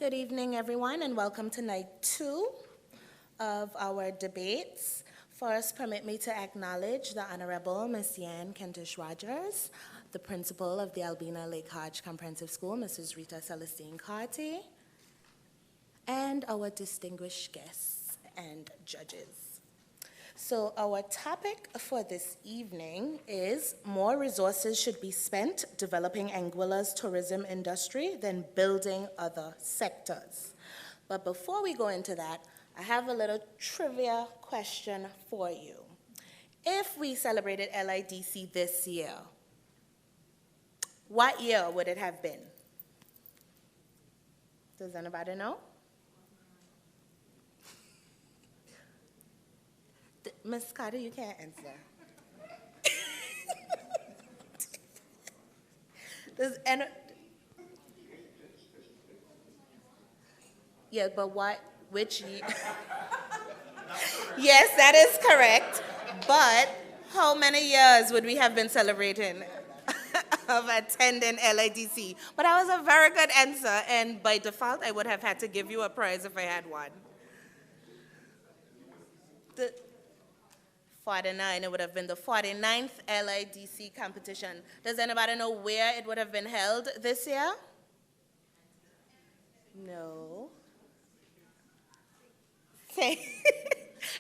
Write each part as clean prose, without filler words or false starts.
Good evening, everyone, and welcome to night 2 of our debates. First, permit me to acknowledge the Honorable Ms. Yan Kentish-Rogers, the principal of the Albina Lake Hodge Comprehensive School, Mrs. Rita Celestine Carty, and our distinguished guests and judges. So our topic for this evening is more resources should be spent developing Anguilla's tourism industry than building other sectors. But before we go into that, I have a little trivia question for you. If we celebrated LIDC this year, what year would it have been? Does anybody know? Ms. Carter, you can't answer. Yeah, but which year? Yes, that is correct. But how many years would we have been celebrating of attending LIDC? But that was a very good answer, and by default, I would have had to give you a prize if I had one. 49, it would have been the 49th LIDC competition. Does anybody know where it would have been held this year? No. It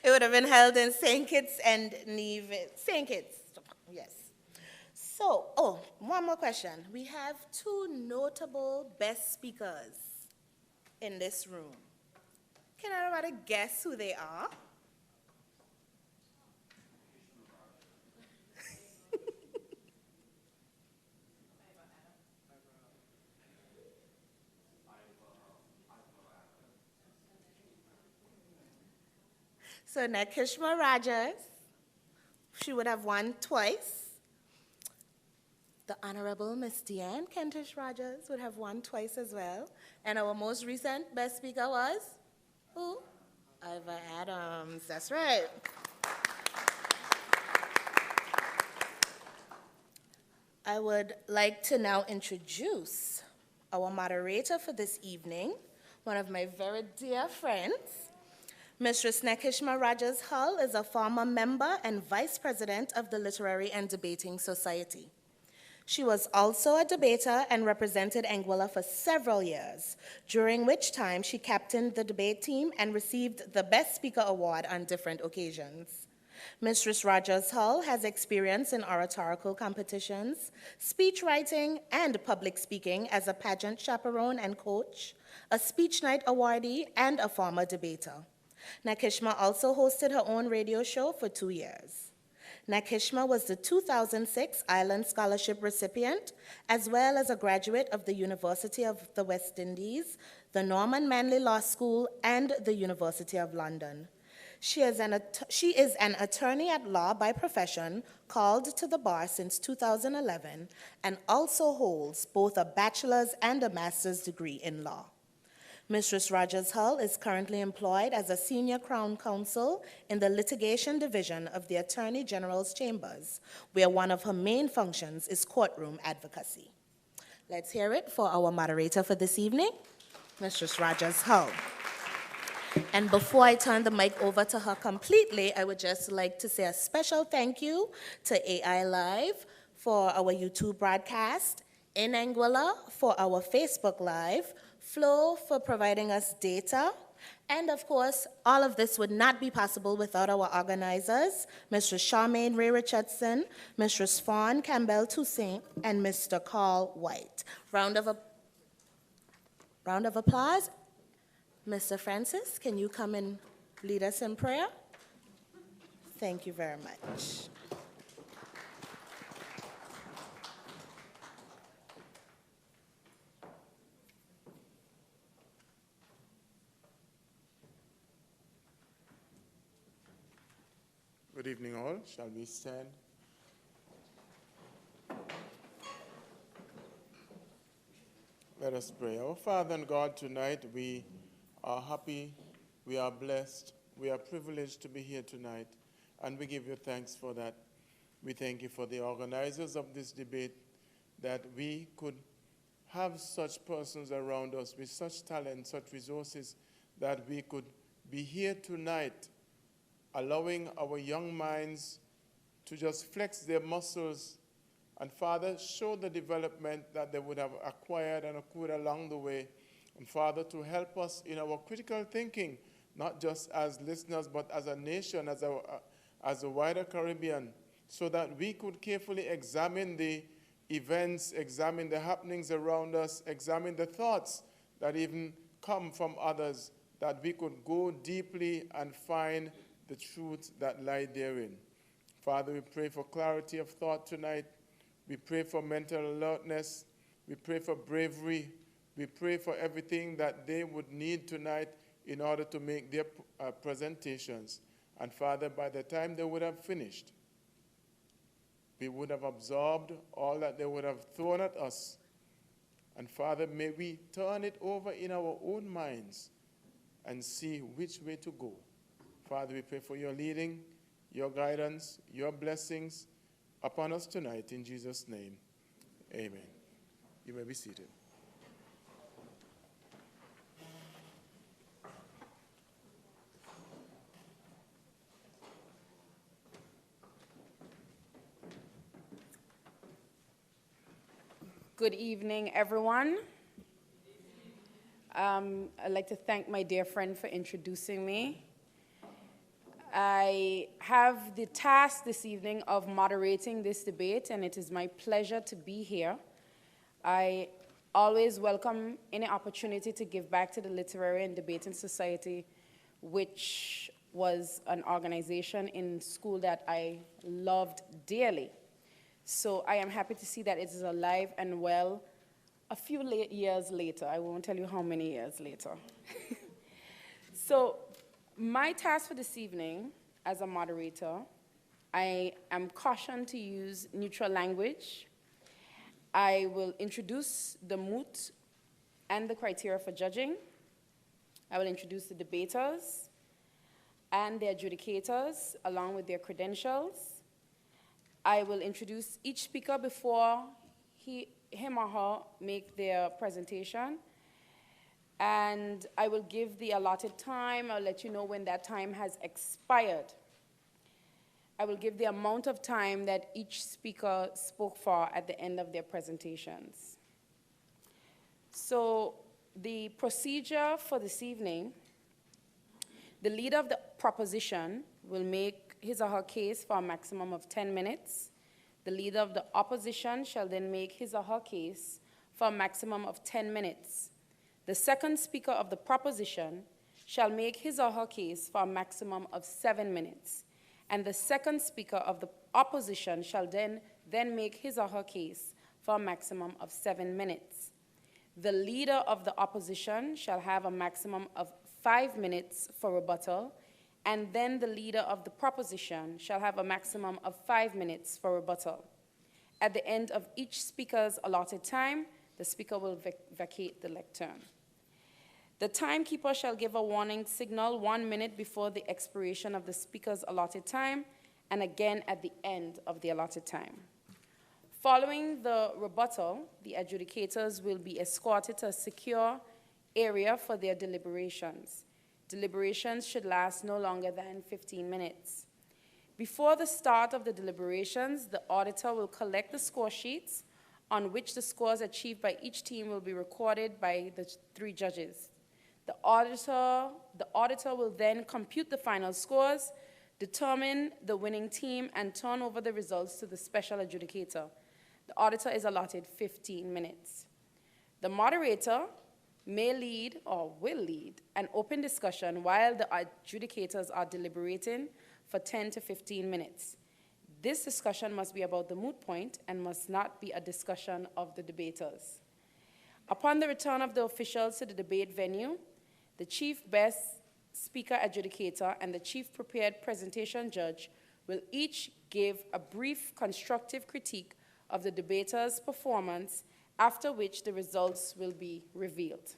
would have been held in St. Kitts and Nevis. St. Kitts, yes. So, one more question. We have 2 notable best speakers in this room. Can everybody guess who they are? So Nakishma Rogers, she would have won twice. The Honorable Miss Deanne Kentish-Rogers would have won twice as well. And our most recent best speaker was, who? Ivor Adams, that's right. I would like to now introduce our moderator for this evening, one of my very dear friends. Mistress Nakishma Rogers Hull is a former member and vice president of the Literary and Debating Society. She was also a debater and represented Anguilla for several years, during which time she captained the debate team and received the Best Speaker Award on different occasions. Mistress Rogers Hull has experience in oratorical competitions, speech writing, and public speaking as a pageant chaperone and coach, a speech night awardee, and a former debater. Nakishma also hosted her own radio show for 2 years. Nakishma was the 2006 Island Scholarship recipient, as well as a graduate of the University of the West Indies, the Norman Manley Law School, and the University of London. She is an attorney at law by profession, called to the bar since 2011, and also holds both a bachelor's and a master's degree in law. Mistress Rogers Hull is currently employed as a senior Crown Counsel in the litigation division of the Attorney General's Chambers, where one of her main functions is courtroom advocacy. Let's hear it for our moderator for this evening, Mistress Rogers Hull. And before I turn the mic over to her completely, I would just like to say a special thank you to AI Live for our YouTube broadcast, in Anguilla for our Facebook Live, Flow for providing us data, and of course, all of this would not be possible without our organizers, Mistress Charmaine Ray Richardson, Mistress Fawn Campbell Toussaint, and Mr. Carl White. Round of applause. Mr. Francis, can you come and lead us in prayer? Thank you very much. Good evening, all. Shall we stand? Let us pray. Our Father and God, tonight we are happy, we are blessed, we are privileged to be here tonight, and we give you thanks for that. We thank you for the organizers of this debate, that we could have such persons around us with such talent, such resources, that we could be here tonight, allowing our young minds to just flex their muscles and, Father, show the development that they would have acquired and accrued along the way. And, Father, to help us in our critical thinking, not just as listeners, but as a nation, as a wider Caribbean, so that we could carefully examine the events, examine the happenings around us, examine the thoughts that even come from others, that we could go deeply and find the truths that lie therein. Father, we pray for clarity of thought tonight. We pray for mental alertness. We pray for bravery. We pray for everything that they would need tonight in order to make their presentations. And Father, by the time they would have finished, we would have absorbed all that they would have thrown at us. And Father, may we turn it over in our own minds and see which way to go. Father, we pray for your leading, your guidance, your blessings upon us tonight. In Jesus' name, amen. You may be seated. Good evening, everyone. I'd like to thank my dear friend for introducing me. I have the task this evening of moderating this debate, and it is my pleasure to be here. I always welcome any opportunity to give back to the Literary and Debating Society, which was an organization in school that I loved dearly. So I am happy to see that it is alive and well a few years later. I won't tell you how many years later. So my task for this evening as a moderator, I am cautioned to use neutral language. I will introduce the moot and the criteria for judging. I will introduce the debaters and the adjudicators along with their credentials. I will introduce each speaker before him or her make their presentation. And I will give the allotted time. I'll let you know when that time has expired. I will give the amount of time that each speaker spoke for at the end of their presentations. So the procedure for this evening, the leader of the proposition will make his or her case for a maximum of 10 minutes. The leader of the opposition shall then make his or her case for a maximum of 10 minutes. The second speaker of the proposition shall make his or her case for a maximum of 7 minutes. And the second speaker of the opposition shall then make his or her case for a maximum of 7 minutes. The leader of the opposition shall have a maximum of 5 minutes for rebuttal, and then the leader of the proposition shall have a maximum of 5 minutes for rebuttal. At the end of each speaker's allotted time, the speaker will vacate the lectern. The timekeeper shall give a warning signal 1 minute before the expiration of the speaker's allotted time, and again at the end of the allotted time. Following the rebuttal, the adjudicators will be escorted to a secure area for their deliberations. Deliberations should last no longer than 15 minutes. Before the start of the deliberations, the auditor will collect the score sheets on which the scores achieved by each team will be recorded by the 3 judges. The auditor will then compute the final scores, determine the winning team, and turn over the results to the special adjudicator. The auditor is allotted 15 minutes. The moderator may lead or will lead an open discussion while the adjudicators are deliberating for 10 to 15 minutes. This discussion must be about the moot point and must not be a discussion of the debaters. Upon the return of the officials to the debate venue, the chief best speaker adjudicator and the chief prepared presentation judge will each give a brief constructive critique of the debater's performance, after which the results will be revealed.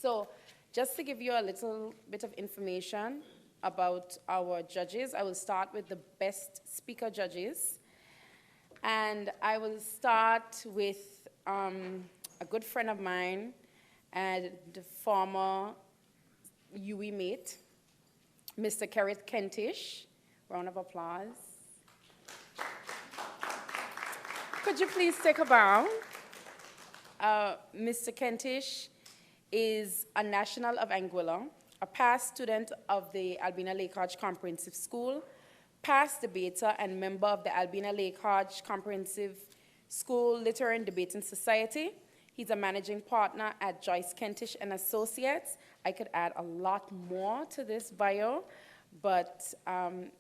So just to give you a little bit of information about our judges, I will start with the best speaker judges. And I will start with a a good friend of mine and the former UE mate, Mr. Kenneth Kentish. Round of applause. Could you please take a bow? Mr. Kentish is a national of Anguilla, a past student of the Albina Lake Hodge Comprehensive School, past debater and member of the Albina Lake Hodge Comprehensive School Lectern Debating Society. He's a managing partner at Joyce Kentish and Associates. I could add a lot more to this bio, but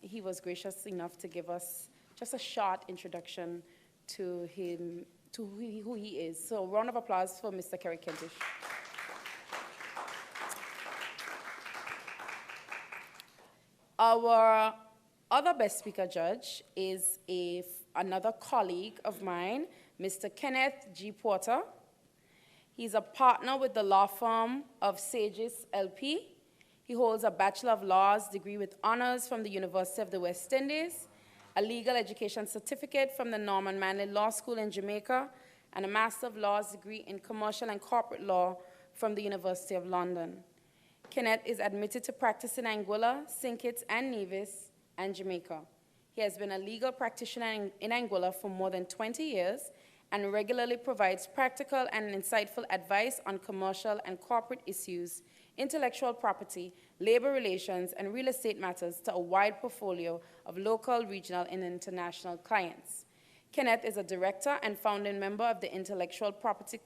he was gracious enough to give us just a short introduction to him, to who he is. So round of applause for Mr. Kerry Kentish. Our other best speaker judge is another colleague of mine, Mr. Kenneth G Porter. He's a partner with the law firm of Sages LP. He holds a Bachelor of Laws degree with honors from the University of the West Indies, a legal education certificate from the Norman Manley Law School in Jamaica, and a Master of Laws degree in commercial and corporate law from the University of London. Kenneth is admitted to practice in Anguilla, St. Kitts and Nevis, and Jamaica. He has been a legal practitioner in Anguilla for more than 20 years and regularly provides practical and insightful advice on commercial and corporate issues, intellectual property, labor relations, and real estate matters to a wide portfolio of local, regional, and international clients. Kenneth is a director and founding member of the Intellectual Property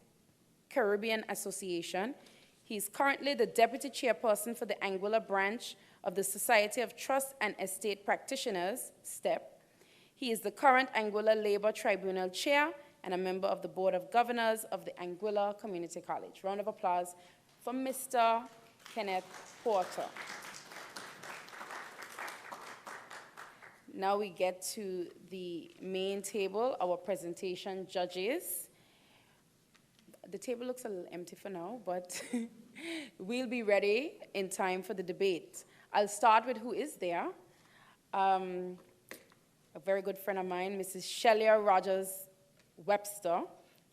Caribbean Association. He's currently the deputy chairperson for the Anguilla branch of the Society of Trust and Estate Practitioners, STEP. He is the current Anguilla Labor Tribunal chair and a member of the Board of Governors of the Anguilla Community College. Round of applause for Mr. Kenneth Porter. Now we get to the main table, our presentation judges. The table looks a little empty for now, but we'll be ready in time for the debate. I'll start with who is there. A very good friend of mine, Mrs. Shelia Rogers Webster.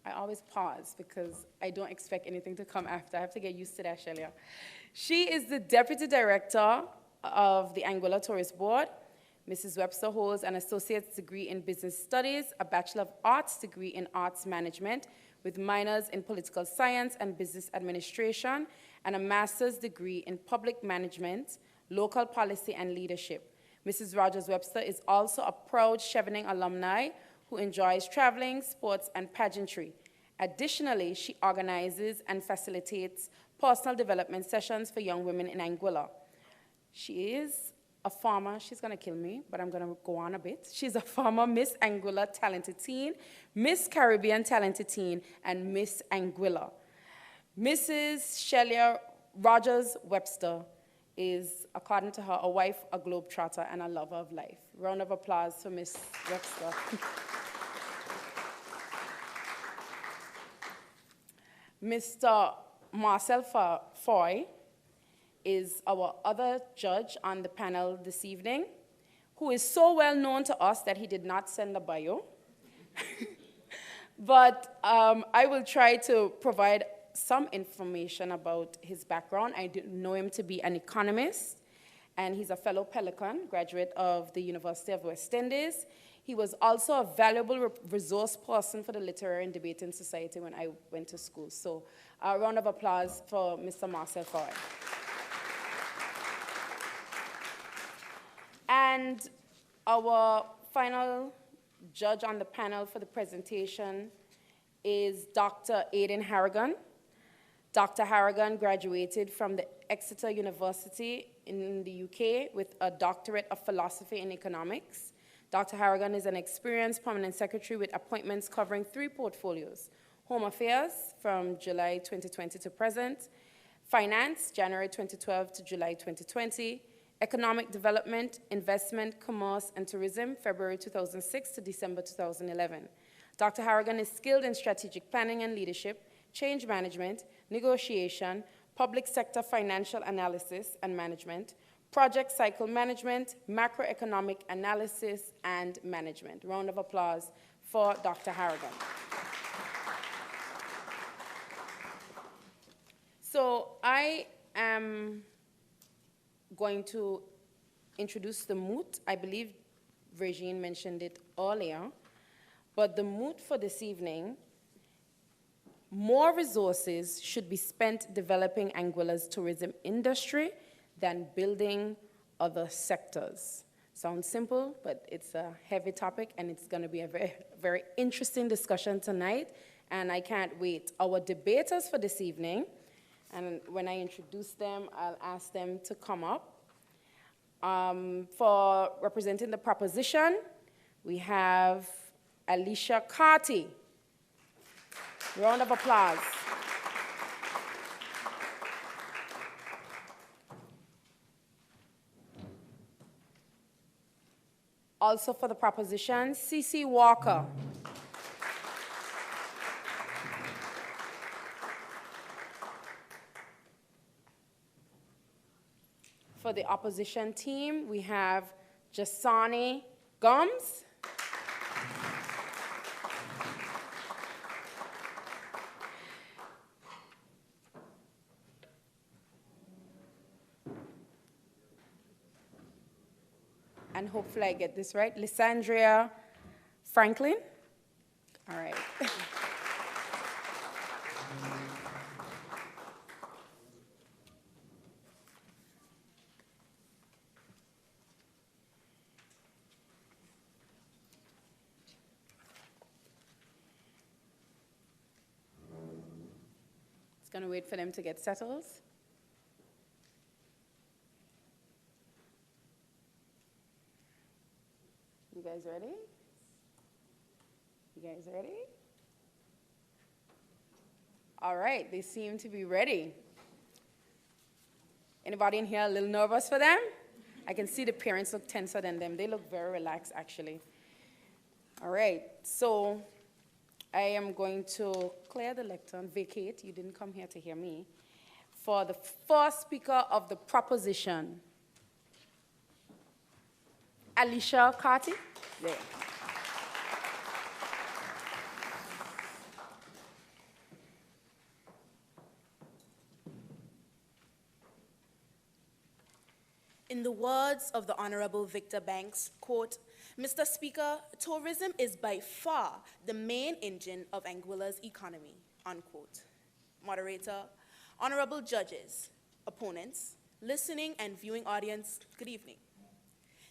I always pause because I don't expect anything to come after. I have to get used to that, Shelia. She is the Deputy Director of the Anguilla Tourist Board. Mrs. Webster holds an associate's degree in business studies, a Bachelor of Arts degree in arts management with minors in political science and business administration, and a master's degree in public management, local policy, and leadership. Mrs. Rogers Webster is also a proud Chevening alumni who enjoys traveling, sports, and pageantry. Additionally, she organizes and facilitates personal development sessions for young women in Anguilla. She is a former, she's gonna kill me, but I'm gonna go on a bit. She's a former Miss Anguilla Talented Teen, Miss Caribbean Talented Teen, and Miss Anguilla. Mrs. Shelia Rogers Webster is, according to her, a wife, a globetrotter, and a lover of life. Round of applause for Miss Webster. Mr. Marcel Foy is our other judge on the panel this evening, who is so well known to us that he did not send a bio. But I will try to provide some information about his background. I know him to be an economist, and he's a fellow Pelican, graduate of the University of West Indies. He was also a valuable resource person for the Literary and Debating Society when I went to school. So a round of applause for Mr. Marcel Foy. And our final judge on the panel for the presentation is Dr. Aidan Harrigan. Dr. Harrigan graduated from the Exeter University in the UK with a doctorate of philosophy in economics. Dr. Harrigan is an experienced permanent secretary with appointments covering 3 portfolios: Home Affairs from July 2020 to present, Finance, January 2012 to July 2020, Economic Development, Investment, Commerce, and Tourism, February 2006 to December 2011. Dr. Harrigan is skilled in strategic planning and leadership, change management, negotiation, public sector financial analysis and management, project cycle management, macroeconomic analysis, and management. Round of applause for Dr. Harrigan. So I am going to introduce the Moot. I believe Regine mentioned it earlier. But the Moot for this evening, more resources should be spent developing Anguilla's tourism industry than building other sectors. Sounds simple, but it's a heavy topic, and it's going to be a very, very interesting discussion tonight, and I can't wait. Our debaters for this evening, and when I introduce them, I'll ask them to come up. For representing the proposition, we have Alicia Carty. Round of applause. Also for the proposition, C.C. Walker. For the opposition team, we have Jasani Gums. And hopefully I get this right, Lysandria Franklin. All right. Just gonna wait for them to get settled. You guys ready? You guys ready? All right, they seem to be ready. Anybody in here a little nervous for them? I can see the parents look tenser than them. They look very relaxed, actually. All right, so I am going to clear the lectern, vacate. You didn't come here to hear me. For the first speaker of the proposition, Alicia Carty. There. In the words of the Honorable Victor Banks, quote, Mr. Speaker, tourism is by far the main engine of Anguilla's economy, unquote. Moderator, honorable judges, opponents, listening and viewing audience, good evening.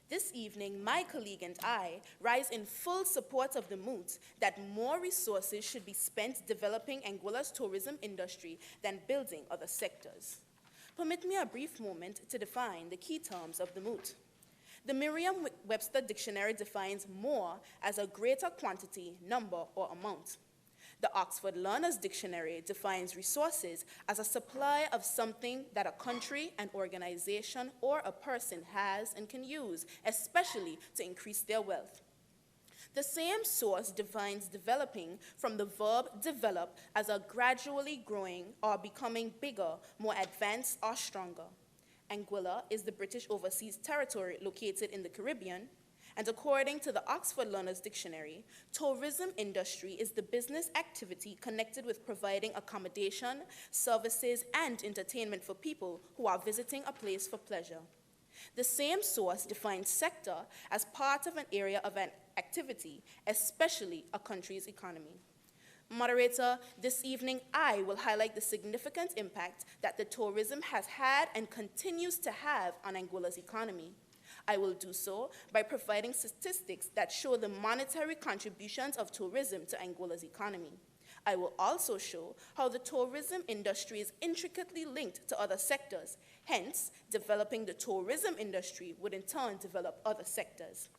This evening, my colleague and I rise in full support of the Moot that more resources should be spent developing Anguilla's tourism industry than building other sectors. Permit me a brief moment to define the key terms of the Moot. The Merriam-Webster Dictionary defines more as a greater quantity, number, or amount. The Oxford Learner's Dictionary defines resources as a supply of something that a country, an organization, or a person has and can use, especially to increase their wealth. The same source defines developing from the verb develop as a gradually growing or becoming bigger, more advanced, or stronger. Anguilla is the British overseas territory located in the Caribbean, and according to the Oxford Learner's Dictionary, tourism industry is the business activity connected with providing accommodation, services, and entertainment for people who are visiting a place for pleasure. The same source defines sector as part of an area of an activity, especially a country's economy. Moderator, this evening I will highlight the significant impact that the tourism has had and continues to have on Anguilla's economy. I will do so by providing statistics that show the monetary contributions of tourism to Anguilla's economy. I will also show how the tourism industry is intricately linked to other sectors. Hence, developing the tourism industry would in turn develop other sectors.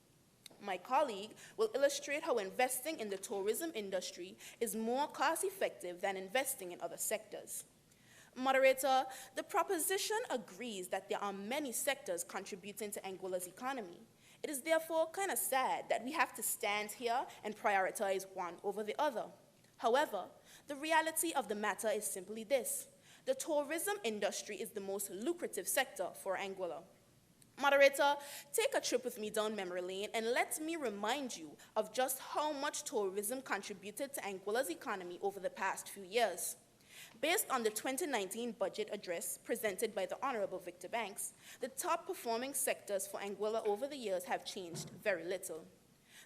My colleague will illustrate how investing in the tourism industry is more cost-effective than investing in other sectors. Moderator, the proposition agrees that there are many sectors contributing to Anguilla's economy. It is therefore kind of sad that we have to stand here and prioritize one over the other. However, the reality of the matter is simply this. The tourism industry is the most lucrative sector for Anguilla. Moderator, take a trip with me down memory lane and let me remind you of just how much tourism contributed to Anguilla's economy over the past few years. Based on the 2019 budget address presented by the Honorable Victor Banks, the top performing sectors for Anguilla over the years have changed very little.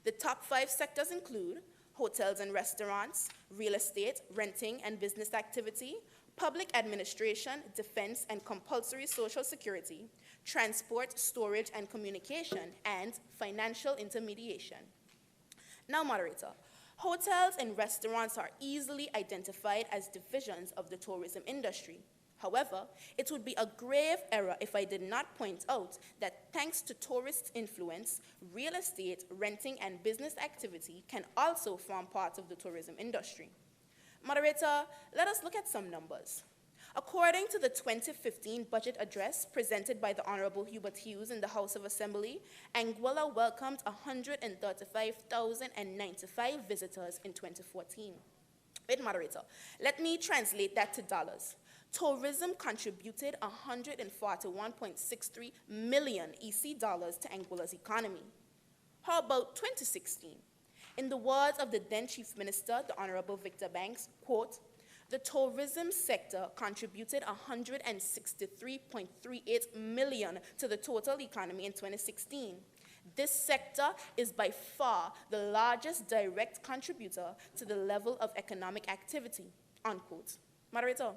The top 5 sectors include hotels and restaurants, real estate, renting and business activity, public administration, defense and compulsory social security, transport, storage and communication, and financial intermediation. Now, moderator, hotels and restaurants are easily identified as divisions of the tourism industry. However, it would be a grave error if I did not point out that thanks to tourist influence, real estate, renting, and business activity can also form part of the tourism industry. Moderator, let us look at some numbers. According to the 2015 budget address presented by the Honorable Hubert Hughes in the House of Assembly, Anguilla welcomed 135,095 visitors in 2014. Wait, moderator, let me translate that to dollars. Tourism contributed 141.63 million EC dollars to Anguilla's economy. How about 2016? In the words of the then Chief Minister, the Honorable Victor Banks, quote, the tourism sector contributed 163.38 million to the total economy in 2016. This sector is by far the largest direct contributor to the level of economic activity, unquote. Moderator,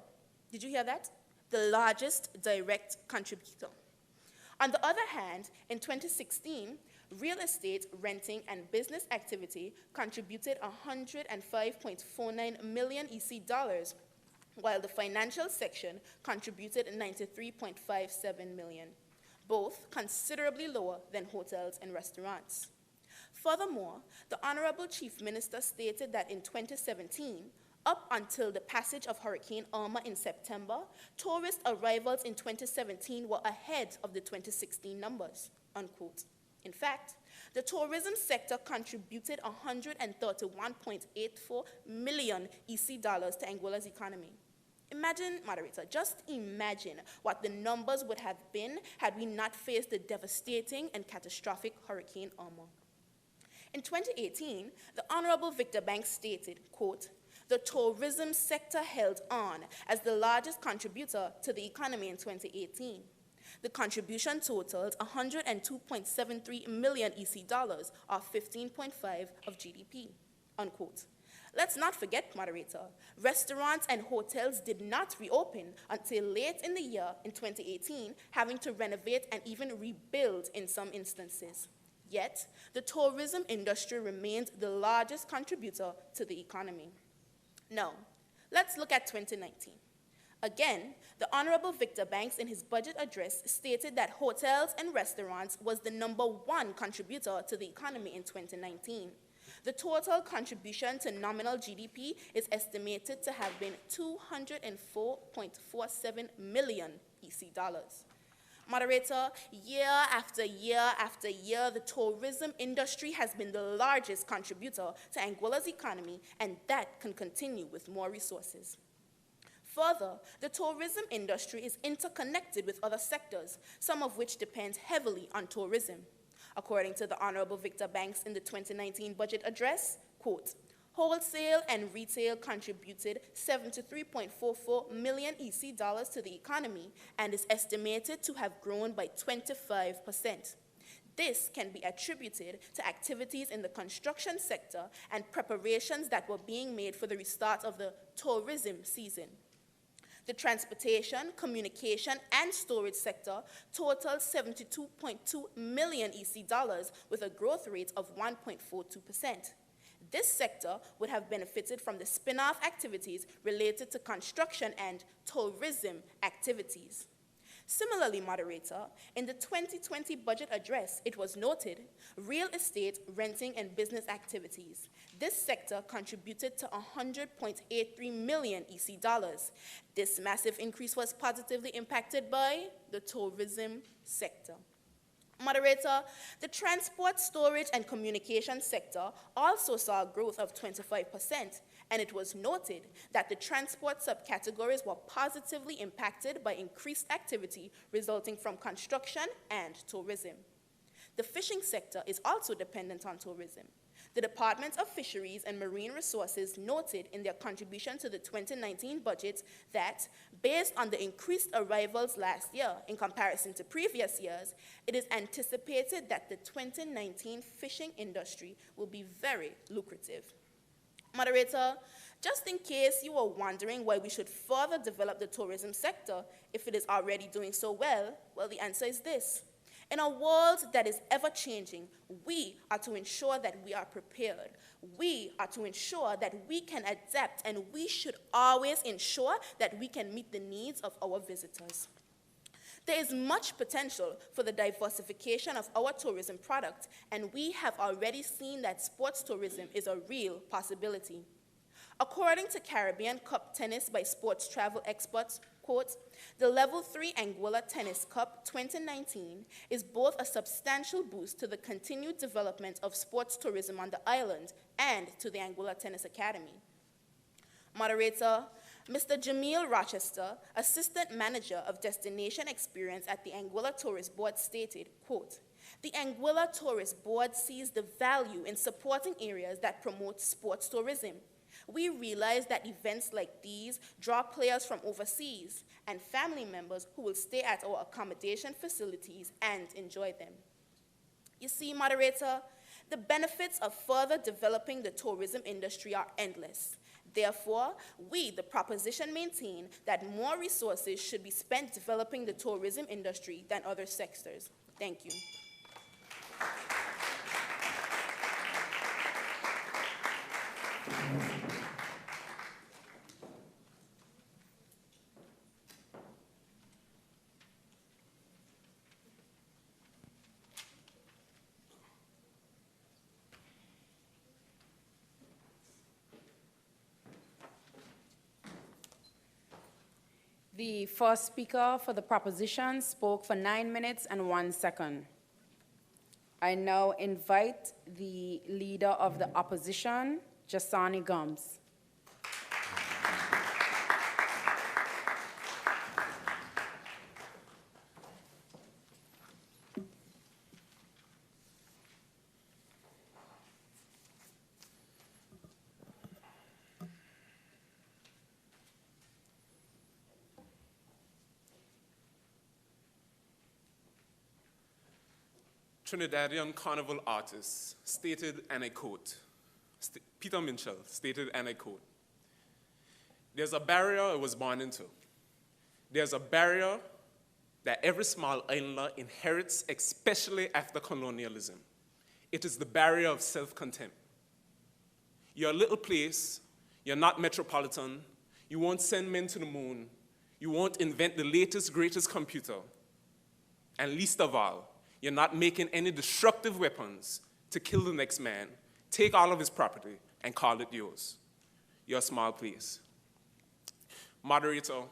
did you hear that? The largest direct contributor. On the other hand, in 2016, real estate, renting, and business activity contributed 105.49 million EC dollars, while the financial section contributed 93.57 million, both considerably lower than hotels and restaurants. Furthermore, the Honorable Chief Minister stated that in 2017, up until the passage of Hurricane Irma in September, tourist arrivals in 2017 were ahead of the 2016 numbers, unquote. In fact, the tourism sector contributed 131.84 million EC dollars to Anguilla's economy. Imagine, moderator, just imagine what the numbers would have been had we not faced the devastating and catastrophic Hurricane Irma. In 2018, the Honorable Victor Banks stated, quote, the tourism sector held on as the largest contributor to the economy in 2018. The contribution totaled 102.73 million EC dollars, or 15.5% of GDP, unquote. Let's not forget, moderator, restaurants and hotels did not reopen until late in the year in 2018, having to renovate and even rebuild in some instances. Yet, the tourism industry remained the largest contributor to the economy. Now, let's look at 2019. Again, the Honorable Victor Banks in his budget address stated that hotels and restaurants was the #1 contributor to the economy in 2019. The total contribution to nominal GDP is estimated to have been 204.47 million EC dollars. Moderator, year after year after year, the tourism industry has been the largest contributor to Anguilla's economy, and that can continue with more resources. Further, the tourism industry is interconnected with other sectors, some of which depend heavily on tourism. According to the Honorable Victor Banks in the 2019 budget address, quote, wholesale and retail contributed 73.44 million EC dollars to the economy and is estimated to have grown by 25%. This can be attributed to activities in the construction sector and preparations that were being made for the restart of the tourism season. The transportation, communication, and storage sector totaled 72.2 million EC dollars with a growth rate of 1.42%. This sector would have benefited from the spin-off activities related to construction and tourism activities. Similarly, moderator, in the 2020 budget address, it was noted real estate, renting, and business activities. This sector contributed to 100.83 million EC dollars. This massive increase was positively impacted by the tourism sector. Moderator, the transport, storage, and communication sector also saw a growth of 25%, and it was noted that the transport subcategories were positively impacted by increased activity resulting from construction and tourism. The fishing sector is also dependent on tourism. The Department of Fisheries and Marine Resources noted in their contribution to the 2019 budget that, based on the increased arrivals last year in comparison to previous years, it is anticipated that the 2019 fishing industry will be very lucrative. Moderator, just in case you were wondering why we should further develop the tourism sector if it is already doing so well, the answer is this. In a world that is ever-changing, we are to ensure that we are prepared. We are to ensure that we can adapt, and we should always ensure that we can meet the needs of our visitors. There is much potential for the diversification of our tourism product, and we have already seen that sports tourism is a real possibility. According to Caribbean Cup Tennis by sports travel experts, quote, the Level 3 Anguilla Tennis Cup 2019 is both a substantial boost to the continued development of sports tourism on the island and to the Anguilla Tennis Academy. Moderator, Mr. Jamil Rochester, Assistant Manager of Destination Experience at the Anguilla Tourist Board, stated, quote, the Anguilla Tourist Board sees the value in supporting areas that promote sports tourism. We realize that events like these draw players from overseas and family members who will stay at our accommodation facilities and enjoy them. You see, moderator, the benefits of further developing the tourism industry are endless. Therefore, we, the proposition, maintain that more resources should be spent developing the tourism industry than other sectors. Thank you. The first speaker for the proposition spoke for 9 minutes and 1 second. I now invite the leader of the opposition, Jasani Gums. Trinidadian carnival artist stated, and I quote, Peter Minchell stated, and I quote, there's a barrier I was born into. There's a barrier that every small islander inherits, especially after colonialism. It is the barrier of self-contempt. You're a little place, you're not metropolitan, you won't send men to the moon, you won't invent the latest, greatest computer, and least of all, you're not making any destructive weapons to kill the next man, take all of his property, and call it yours. You're a small place. Moderator,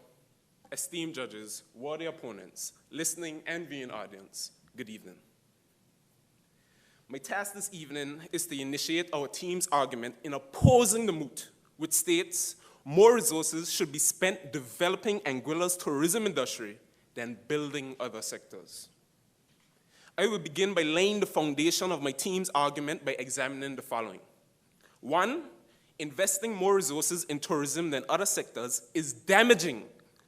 esteemed judges, worthy opponents, listening and viewing audience, good evening. My task this evening is to initiate our team's argument in opposing the Moot, which states more resources should be spent developing Anguilla's tourism industry than building other sectors. I will begin by laying the foundation of my team's argument by examining the following. 1, investing more resources in tourism than other sectors is damaging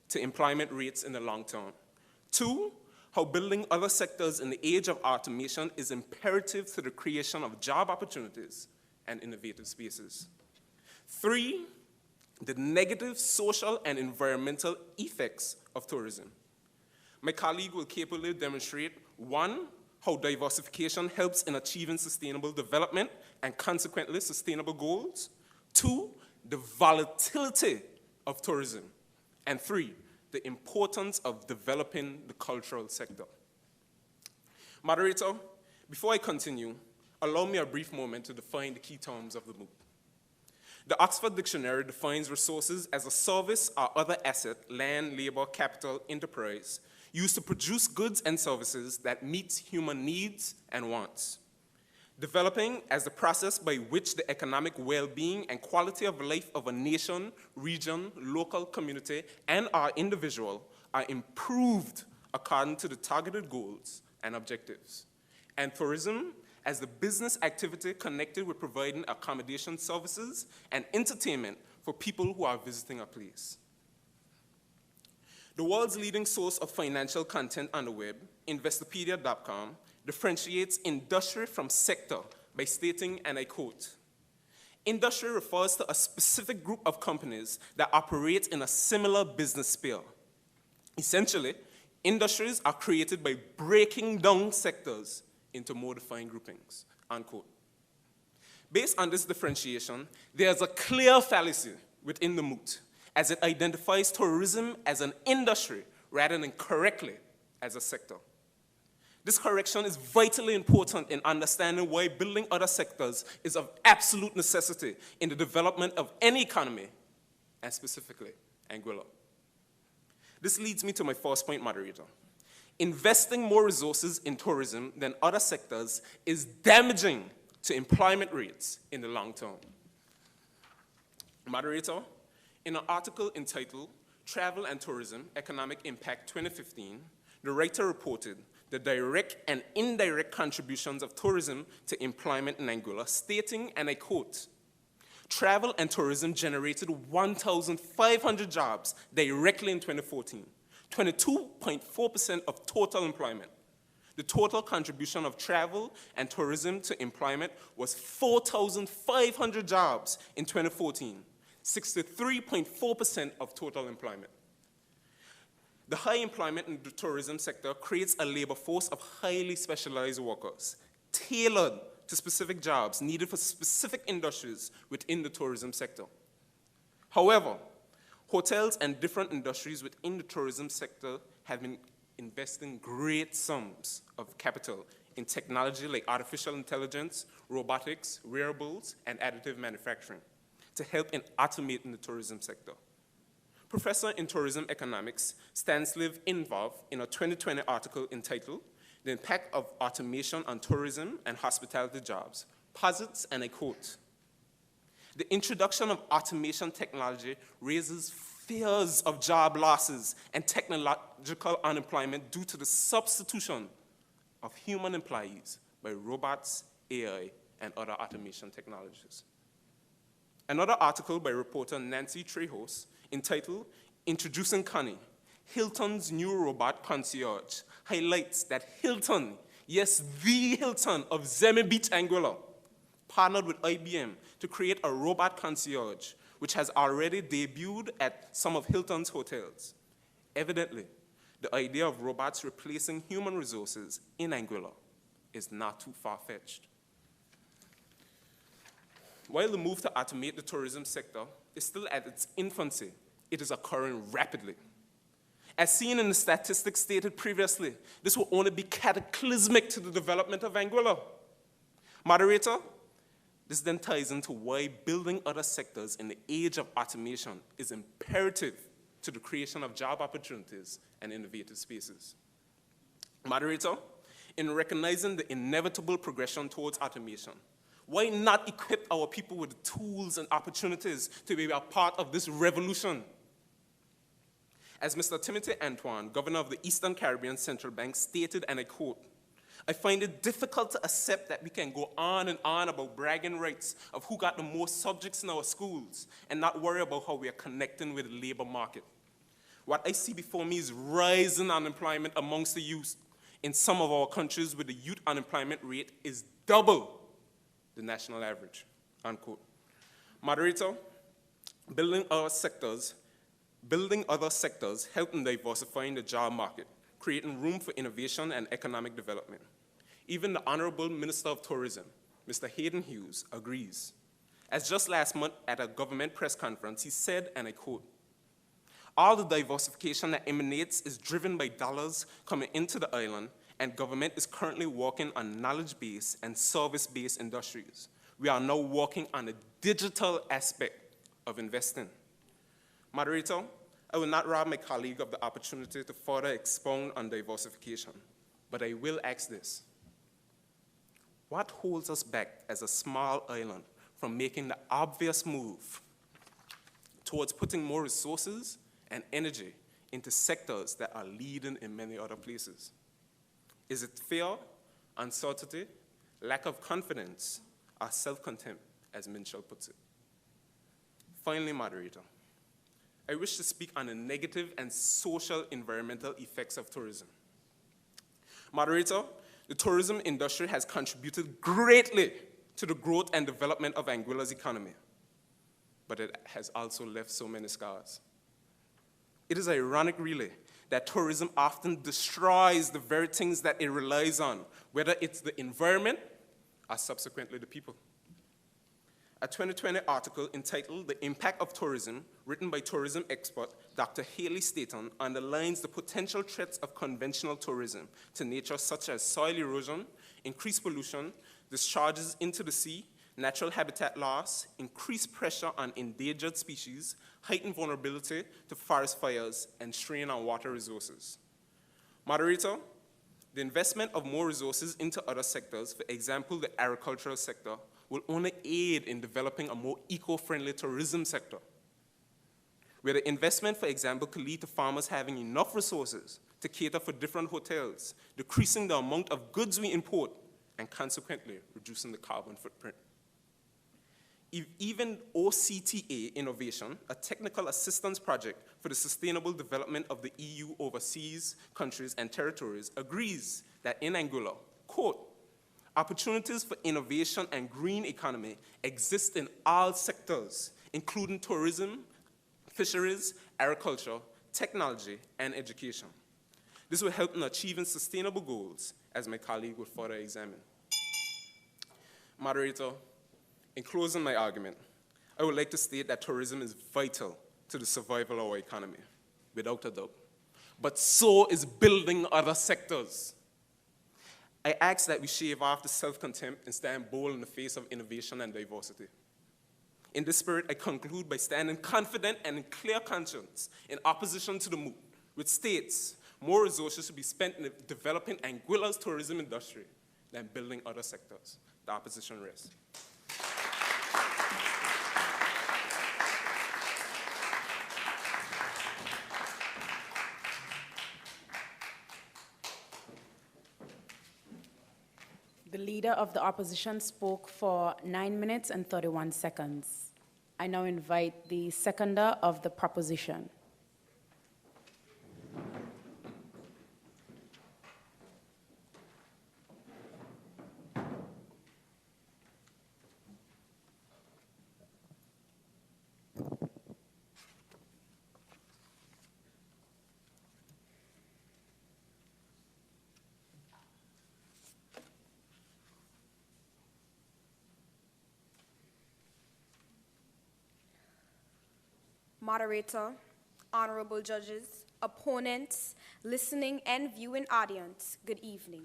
to employment rates in the long term. 2, how building other sectors in the age of automation is imperative to the creation of job opportunities and innovative spaces. 3, the negative social and environmental effects of tourism. My colleague will capably demonstrate 1, how diversification helps in achieving sustainable development and consequently sustainable goals. 2, the volatility of tourism. And 3, the importance of developing the cultural sector. Moderator, before I continue, allow me a brief moment to define the key terms of the Moot. The Oxford Dictionary defines resources as a service or other asset, land, labor, capital, enterprise, used to produce goods and services that meet human needs and wants. Developing as the process by which the economic well-being and quality of life of a nation, region, local community, and our individual are improved according to the targeted goals and objectives. And tourism as the business activity connected with providing accommodation services and entertainment for people who are visiting a place. The world's leading source of financial content on the web, Investopedia.com, differentiates industry from sector by stating, and I quote, "Industry refers to a specific group of companies that operate in a similar business sphere. Essentially, industries are created by breaking down sectors into more defined groupings," unquote. Based on this differentiation, there's a clear fallacy within the Moot, as it identifies tourism as an industry rather than correctly as a sector. This correction is vitally important in understanding why building other sectors is of absolute necessity in the development of any economy, and specifically Anguilla. This leads me to my first point, moderator. Investing more resources in tourism than other sectors is damaging to employment rates in the long term. Moderator, in an article entitled Travel and Tourism, Economic Impact 2015, the writer reported the direct and indirect contributions of tourism to employment in Anguilla, stating, and I quote, "Travel and tourism generated 1,500 jobs directly in 2014, 22.4% of total employment. The total contribution of travel and tourism to employment was 4,500 jobs in 2014, 63.4% of total employment. The high employment in the tourism sector creates a labor force of highly specialized workers, tailored to specific jobs needed for specific industries within the tourism sector. However, hotels and different industries within the tourism sector have been investing great sums of capital in technology like artificial intelligence, robotics, wearables, and additive manufacturing to help in automating the tourism sector. Professor in tourism economics Stanislav Invov, in a 2020 article entitled The Impact of Automation on Tourism and Hospitality Jobs, posits, and I quote, "The introduction of automation technology raises fears of job losses and technological unemployment due to the substitution of human employees by robots, AI, and other automation technologies." Another article by reporter Nancy Trejos, entitled Introducing Connie, Hilton's New Robot Concierge, highlights that Hilton, yes, the Hilton of Zeme Beach, Anguilla, partnered with IBM to create a robot concierge, which has already debuted at some of Hilton's hotels. Evidently, the idea of robots replacing human resources in Anguilla is not too far-fetched. While the move to automate the tourism sector is still at its infancy, it is occurring rapidly. As seen in the statistics stated previously, this will only be cataclysmic to the development of Anguilla. Moderator, this then ties into why building other sectors in the age of automation is imperative to the creation of job opportunities and innovative spaces. Moderator, in recognizing the inevitable progression towards automation, why not equip our people with the tools and opportunities to be a part of this revolution? As Mr. Timothy Antoine, governor of the Eastern Caribbean Central Bank, stated, and I quote, "I find it difficult to accept that we can go on and on about bragging rights of who got the most subjects in our schools and not worry about how we are connecting with the labor market. What I see before me is rising unemployment amongst the youth in some of our countries, where the youth unemployment rate is double the national average," unquote. Moderator, building other sectors help in diversifying the job market, creating room for innovation and economic development. Even the Honorable Minister of Tourism, Mr. Hayden Hughes, agrees. As just last month at a government press conference, he said, and I quote, "All the diversification that emanates is driven by dollars coming into the island, and government is currently working on knowledge-based and service-based industries. We are now working on the digital aspect of investing." Moderator, I will not rob my colleague of the opportunity to further expound on diversification, but I will ask this. What holds us back as a small island from making the obvious move towards putting more resources and energy into sectors that are leading in many other places? Is it fear, uncertainty, lack of confidence, or self-contempt, as Minshall puts it. Finally, moderator, I wish to speak on the negative and social environmental effects of tourism. Moderator, the tourism industry has contributed greatly to the growth and development of Anguilla's economy, but it has also left so many scars. It is ironic, really, that tourism often destroys the very things that it relies on, whether it's the environment or subsequently the people. A 2020 article entitled The Impact of Tourism, written by tourism expert Dr. Haley Staton, underlines the potential threats of conventional tourism to nature, such as soil erosion, increased pollution, discharges into the sea, natural habitat loss, increased pressure on endangered species, heightened vulnerability to forest fires, and strain on water resources. Moderator, the investment of more resources into other sectors, for example, the agricultural sector, will only aid in developing a more eco-friendly tourism sector, where the investment, for example, could lead to farmers having enough resources to cater for different hotels, decreasing the amount of goods we import, and consequently reducing the carbon footprint. Even OCTA Innovation, a technical assistance project for the sustainable development of the EU overseas countries and territories, agrees that in Anguilla, quote, opportunities for innovation and green economy exist in all sectors, including tourism, fisheries, agriculture, technology, and education. This will help in achieving sustainable goals, as my colleague will further examine. Moderator, in closing my argument, I would like to state that tourism is vital to the survival of our economy, without a doubt. But so is building other sectors. I ask that we shave off the self-contempt and stand bold in the face of innovation and diversity. In this spirit, I conclude by standing confident and in clear conscience in opposition to the Moot, which states more resources should be spent in developing Anguilla's tourism industry than building other sectors. The opposition rests. The leader of the opposition spoke for 9 minutes and 31 seconds. I now invite the seconder of the proposition. Moderator, honorable judges, opponents, listening and viewing audience, good evening.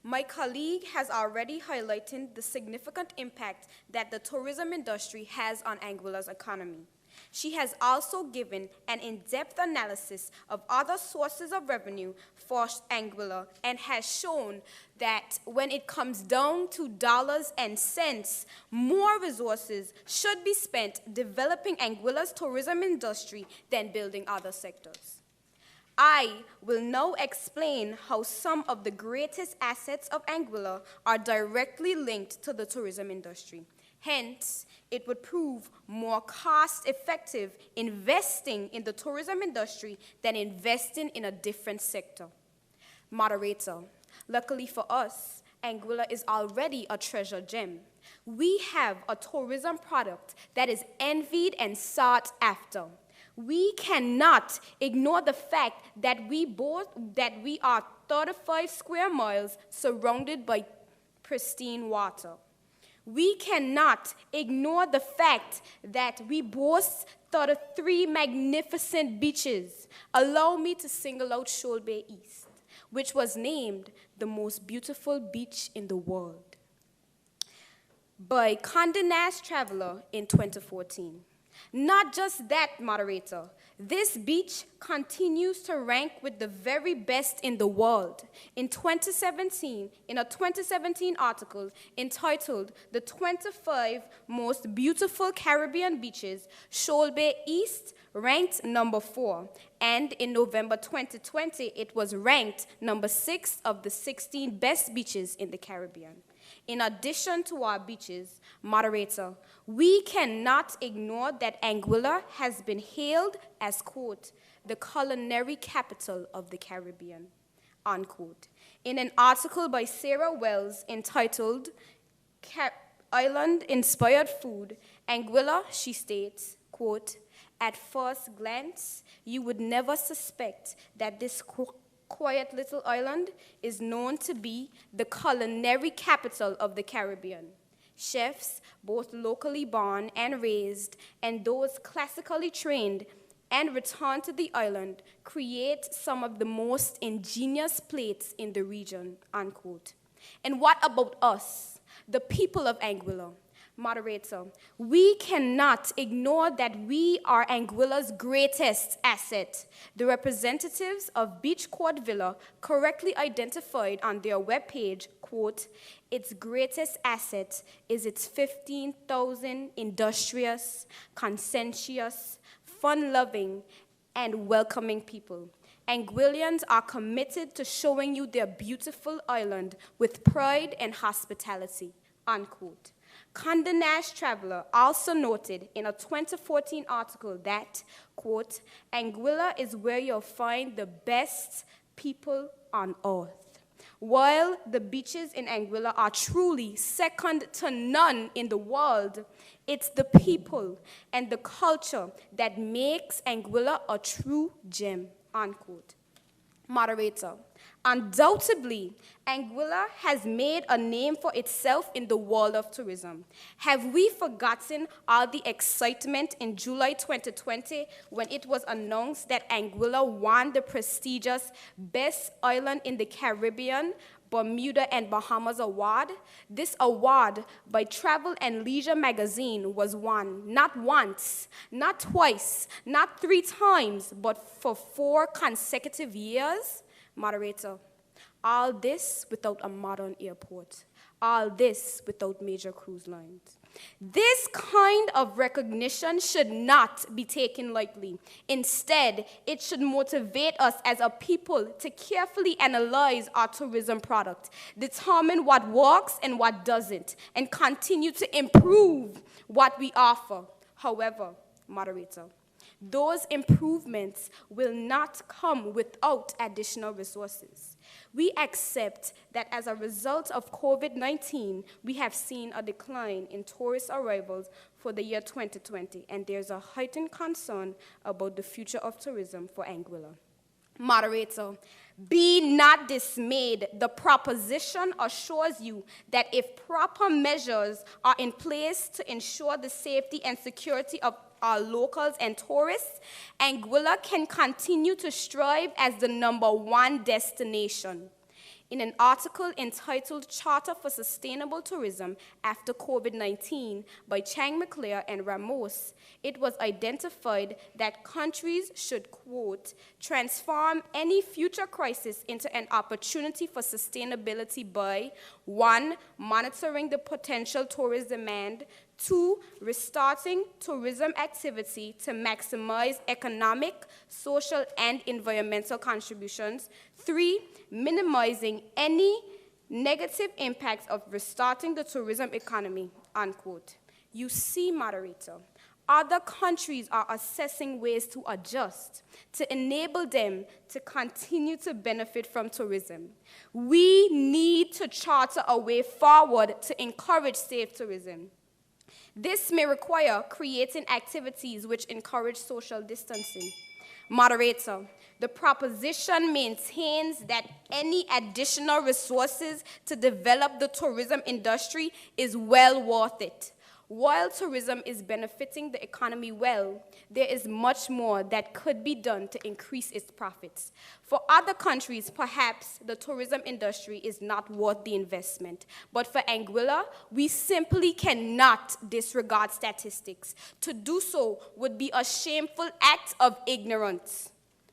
My colleague has already highlighted the significant impact that the tourism industry has on Anguilla's economy. She has also given an in-depth analysis of other sources of revenue for Anguilla and has shown that when it comes down to dollars and cents, more resources should be spent developing Anguilla's tourism industry than building other sectors. I will now explain how some of the greatest assets of Anguilla are directly linked to the tourism industry. Hence, it would prove more cost-effective investing in the tourism industry than investing in a different sector. Moderator, luckily for us, Anguilla is already a treasure gem. We have a tourism product that is envied and sought after. We cannot ignore the fact that we are 35 square miles surrounded by pristine water. We cannot ignore the fact that we boast 33 magnificent beaches. Allow me to single out Shoal Bay East, which was named the most beautiful beach in the world by Condé Nast Traveler in 2014. Not just that, moderator. This beach continues to rank with the very best in the world. In a 2017 article entitled The 25 Most Beautiful Caribbean Beaches, Shoal Bay East ranked number 4. And in November 2020, it was ranked number 6 of the 16 best beaches in the Caribbean. In addition to our beaches, moderator, we cannot ignore that Anguilla has been hailed as, quote, the culinary capital of the Caribbean, unquote. In an article by Sarah Wells entitled Island-Inspired Food, Anguilla, she states, quote, at first glance, you would never suspect that this quiet little island is known to be the culinary capital of the Caribbean. Chefs, both locally born and raised, and those classically trained and returned to the island, create some of the most ingenious plates in the region, unquote. And what about us, the people of Anguilla? Moderator, we cannot ignore that we are Anguilla's greatest asset. The representatives of Beach Court Villa correctly identified on their webpage, quote, its greatest asset is its 15,000 industrious, conscientious, fun-loving, and welcoming people. Anguillians are committed to showing you their beautiful island with pride and hospitality, unquote. Condé Nast Traveler also noted in a 2014 article that, quote, Anguilla is where you'll find the best people on earth. While the beaches in Anguilla are truly second to none in the world, it's the people and the culture that makes Anguilla a true gem, unquote. Moderator, undoubtedly, Anguilla has made a name for itself in the world of tourism. Have we forgotten all the excitement in July 2020 when it was announced that Anguilla won the prestigious Best Island in the Caribbean, Bermuda and Bahamas award? This award by Travel and Leisure magazine was won not once, not twice, not 3 times, but for 4 consecutive years. Moderator, all this without a modern airport, all this without major cruise lines. This kind of recognition should not be taken lightly. Instead, it should motivate us as a people to carefully analyze our tourism product, determine what works and what doesn't, and continue to improve what we offer. However, moderator, those improvements will not come without additional resources. We accept that as a result of COVID-19, we have seen a decline in tourist arrivals for the year 2020, and there's a heightened concern about the future of tourism for Anguilla. Moderator, be not dismayed. The proposition assures you that if proper measures are in place to ensure the safety and security of our locals and tourists, Anguilla can continue to strive as the #1 destination. In an article entitled Charter for Sustainable Tourism After COVID-19 by Chang McClare and Ramos, it was identified that countries should, quote, transform any future crisis into an opportunity for sustainability by 1, monitoring the potential tourist demand, 2, restarting tourism activity to maximize economic, social, and environmental contributions, 3, minimizing any negative impacts of restarting the tourism economy, unquote. You see, moderator, other countries are assessing ways to adjust to enable them to continue to benefit from tourism. We need to charter a way forward to encourage safe tourism. This may require creating activities which encourage social distancing. Moderator, the proposition maintains that any additional resources to develop the tourism industry is well worth it. While tourism is benefiting the economy well, there is much more that could be done to increase its profits. For other countries, perhaps the tourism industry is not worth the investment. But for Anguilla, we simply cannot disregard statistics. To do so would be a shameful act of ignorance.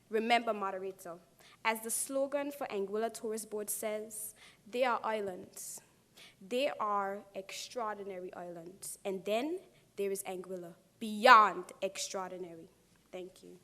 Remember, moderator, as the slogan for Anguilla Tourist Board says, they are islands. They are extraordinary islands. And then there is Anguilla, beyond extraordinary. Thank you.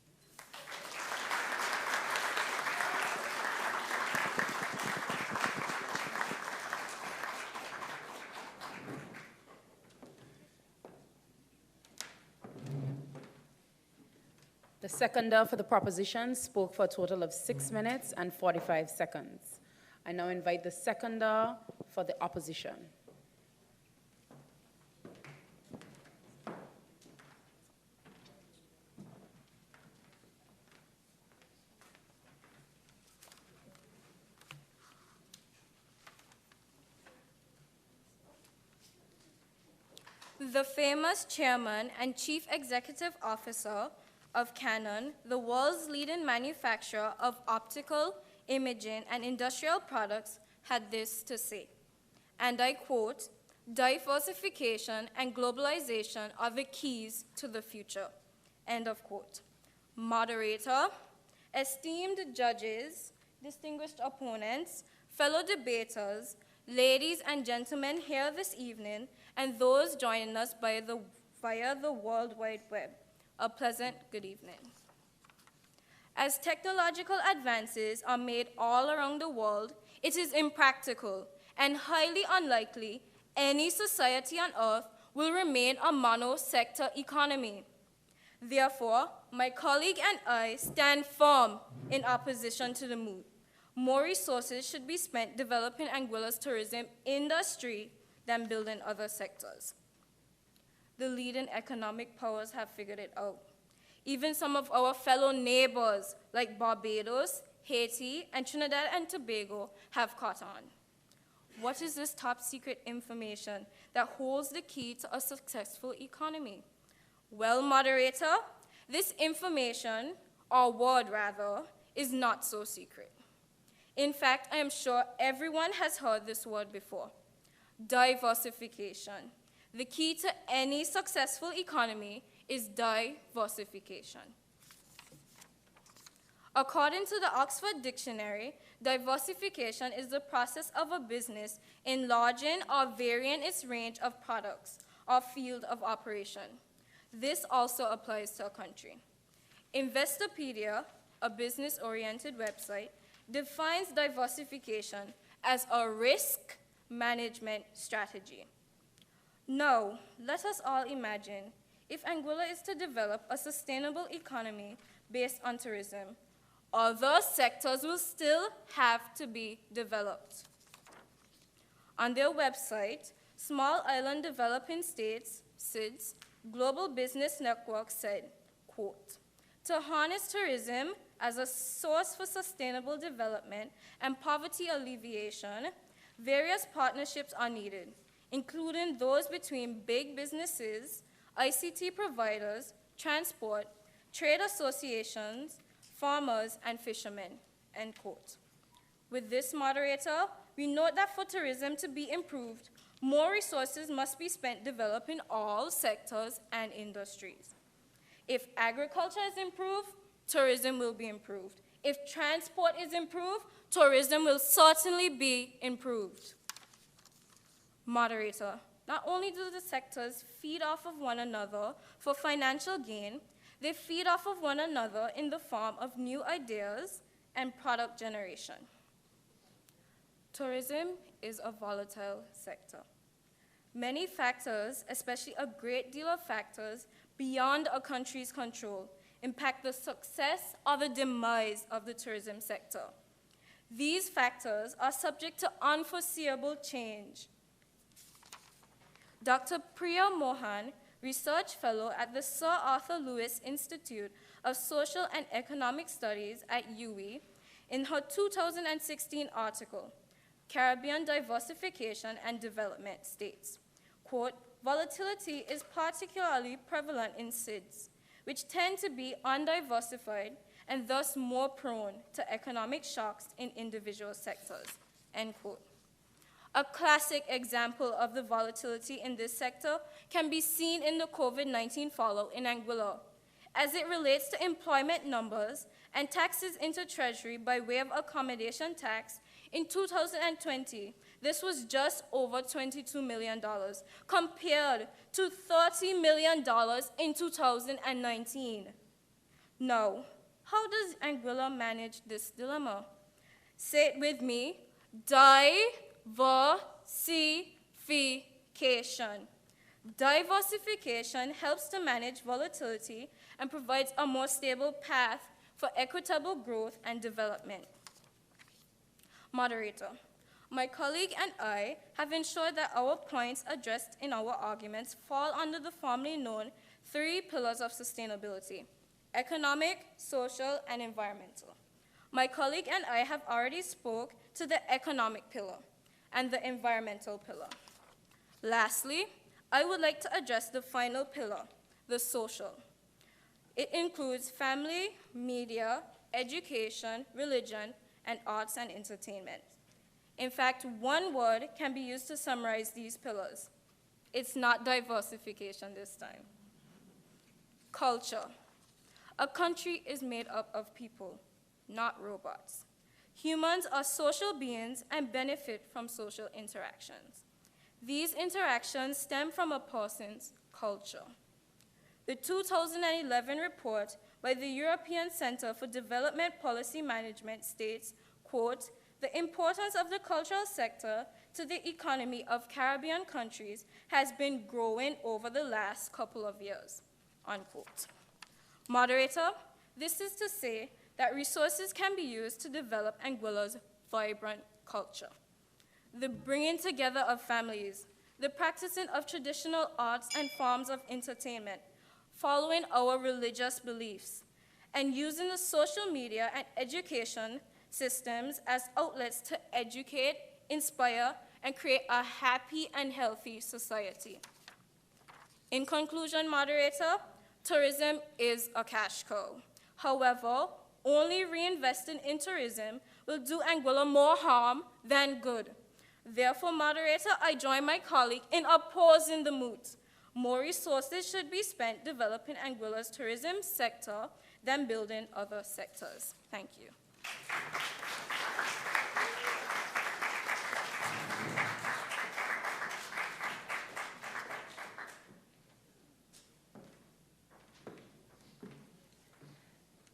The seconder for the proposition spoke for a total of 6 minutes and 45 seconds. I now invite the seconder for the opposition. The famous chairman and chief executive officer of Canon, the world's leading manufacturer of optical, imaging, and industrial products, had this to say, and I quote, "Diversification and globalization are the keys to the future," end of quote. Moderator, esteemed judges, distinguished opponents, fellow debaters, ladies and gentlemen here this evening, and those joining us via the World Wide Web, a pleasant good evening. As technological advances are made all around the world, it is impractical and highly unlikely any society on earth will remain a mono-sector economy. Therefore, my colleague and I stand firm in opposition to the Moot. More resources should be spent developing Anguilla's tourism industry than building other sectors. The leading economic powers have figured it out. Even some of our fellow neighbors like Barbados, Haiti, and Trinidad and Tobago have caught on. What is this top secret information that holds the key to a successful economy? Well, moderator, this information, or word rather, is not so secret. In fact, I am sure everyone has heard this word before. Diversification. The key to any successful economy is diversification. According to the Oxford Dictionary, diversification is the process of a business enlarging or varying its range of products or field of operation. This also applies to a country. Investopedia, a business-oriented website, defines diversification as a risk management strategy. Now, let us all imagine if Anguilla is to develop a sustainable economy based on tourism, other sectors will still have to be developed. On their website, Small Island Developing States, SIDS, Global Business Network said, quote, "To harness tourism as a source for sustainable development and poverty alleviation, various partnerships are needed, including those between big businesses, ICT providers, transport, trade associations, farmers, and fishermen," end quote. With this, moderator, we note that for tourism to be improved, more resources must be spent developing all sectors and industries. If agriculture is improved, tourism will be improved. If transport is improved, tourism will certainly be improved. Moderator, not only do the sectors feed off of one another for financial gain, they feed off of one another in the form of new ideas and product generation. Tourism is a volatile sector. Many factors, especially a great deal of factors beyond a country's control, impact the success or the demise of the tourism sector. These factors are subject to unforeseeable change. Dr. Priya Mohan, research fellow at the Sir Arthur Lewis Institute of Social and Economic Studies at UWI, in her 2016 article, Caribbean Diversification and Development, states, quote, "Volatility is particularly prevalent in SIDS, which tend to be undiversified and thus more prone to economic shocks in individual sectors," end quote. A classic example of the volatility in this sector can be seen in the COVID-19 fallout in Anguilla. As it relates to employment numbers and taxes into Treasury by way of accommodation tax, in 2020, this was just over $22 million, compared to $30 million in 2019. Now, how does Anguilla manage this dilemma? Say it with me, diversification. Diversification helps to manage volatility and provides a more stable path for equitable growth and development. Moderator, my colleague and I have ensured that our points addressed in our arguments fall under the formally known 3 pillars of sustainability: economic, social, and environmental. My colleague and I have already spoke to the economic pillar and the environmental pillar. Lastly, I would like to address the final pillar, the social. It includes family, media, education, religion, and arts and entertainment. In fact, one word can be used to summarize these pillars. It's not diversification this time. Culture. A country is made up of people, not robots. Humans are social beings and benefit from social interactions. These interactions stem from a person's culture. The 2011 report by the European Center for Development Policy Management states, quote, "The importance of the cultural sector to the economy of Caribbean countries has been growing over the last couple of years," unquote. Moderator, this is to say that resources can be used to develop Anguilla's vibrant culture. The bringing together of families, the practicing of traditional arts and forms of entertainment, following our religious beliefs, and using the social media and education systems as outlets to educate, inspire, and create a happy and healthy society. In conclusion, moderator, tourism is a cash cow. However, only reinvesting in tourism will do Anguilla more harm than good. Therefore, moderator, I join my colleague in opposing the Moot. More resources should be spent developing Anguilla's tourism sector than building other sectors. Thank you.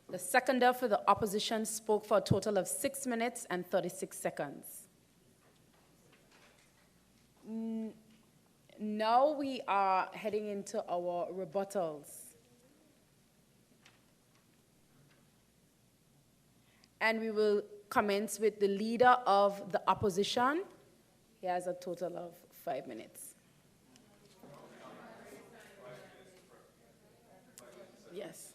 The seconder for the opposition spoke for a total of 6 minutes and 36 seconds. Now we are heading into our rebuttals. And we will commence with the leader of the opposition. He has a total of 5 minutes. Yes.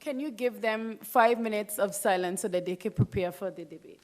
Can you give them 5 minutes of silence so that they can prepare for the debate?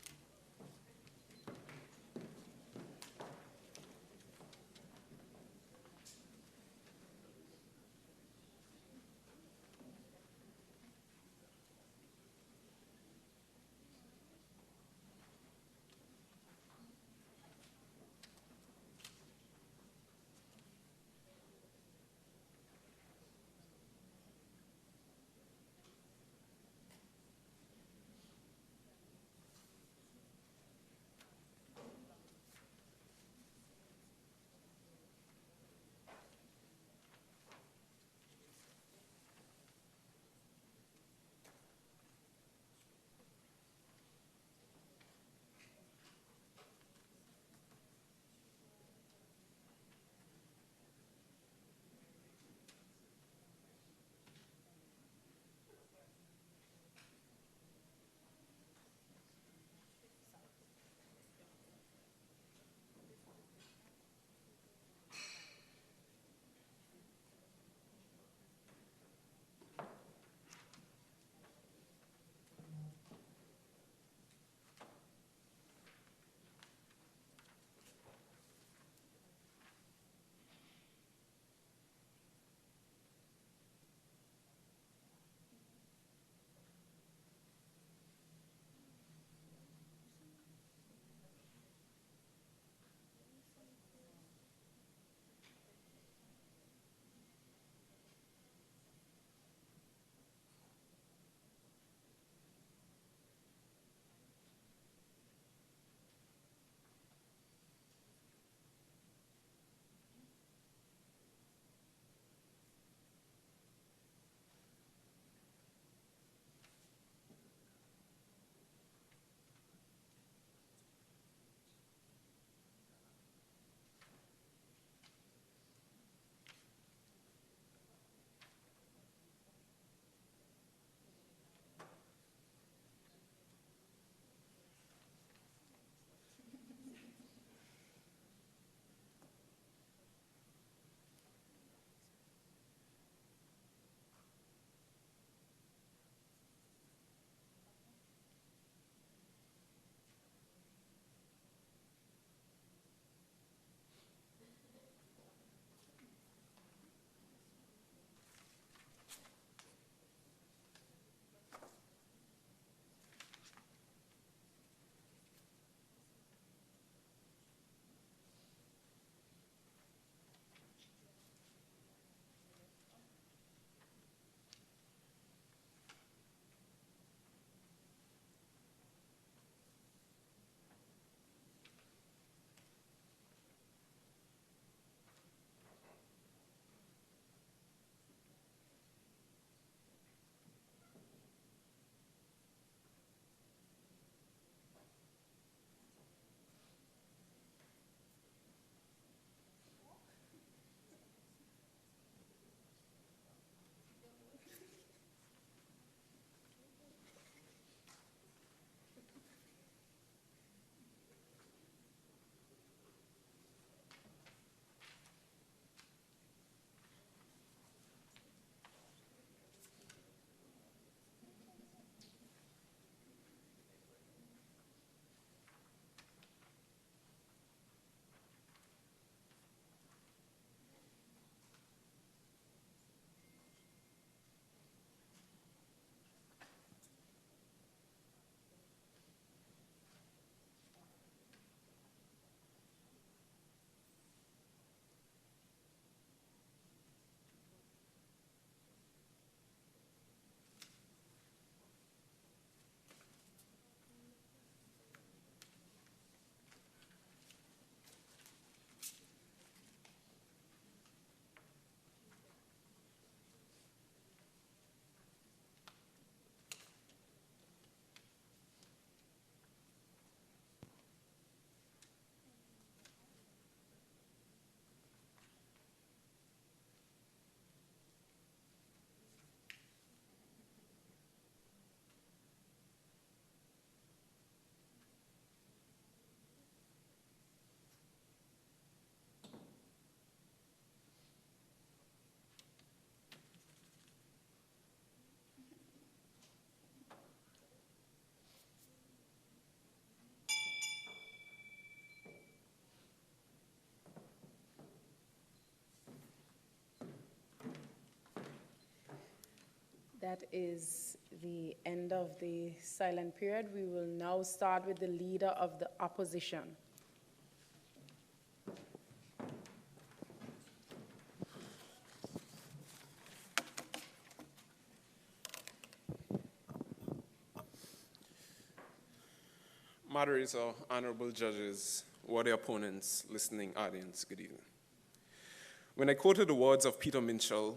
That is the end of the silent period. We will now start with the leader of the opposition. Moderator, honorable judges, worthy opponents, listening audience, good evening. When I quoted the words of Peter Minshall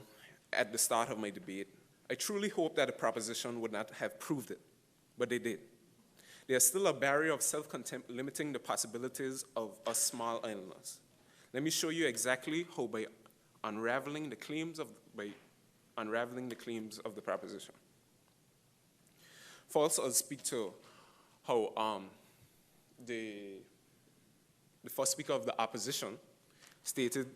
at the start of my debate, I truly hoped that the proposition would not have proved it, but they did. There's still a barrier of self-contempt limiting the possibilities of us small islanders. Let me show you exactly how by unraveling the claims of the proposition. First, I'll speak to how the first speaker of the opposition stated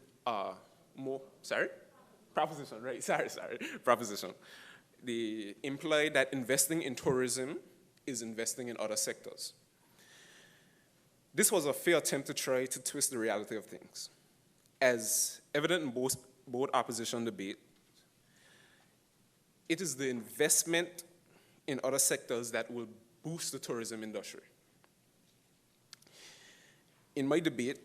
proposition. They implied that investing in tourism is investing in other sectors. This was a fair attempt to try to twist the reality of things. As evident in both opposition debates, it is the investment in other sectors that will boost the tourism industry. In my debate,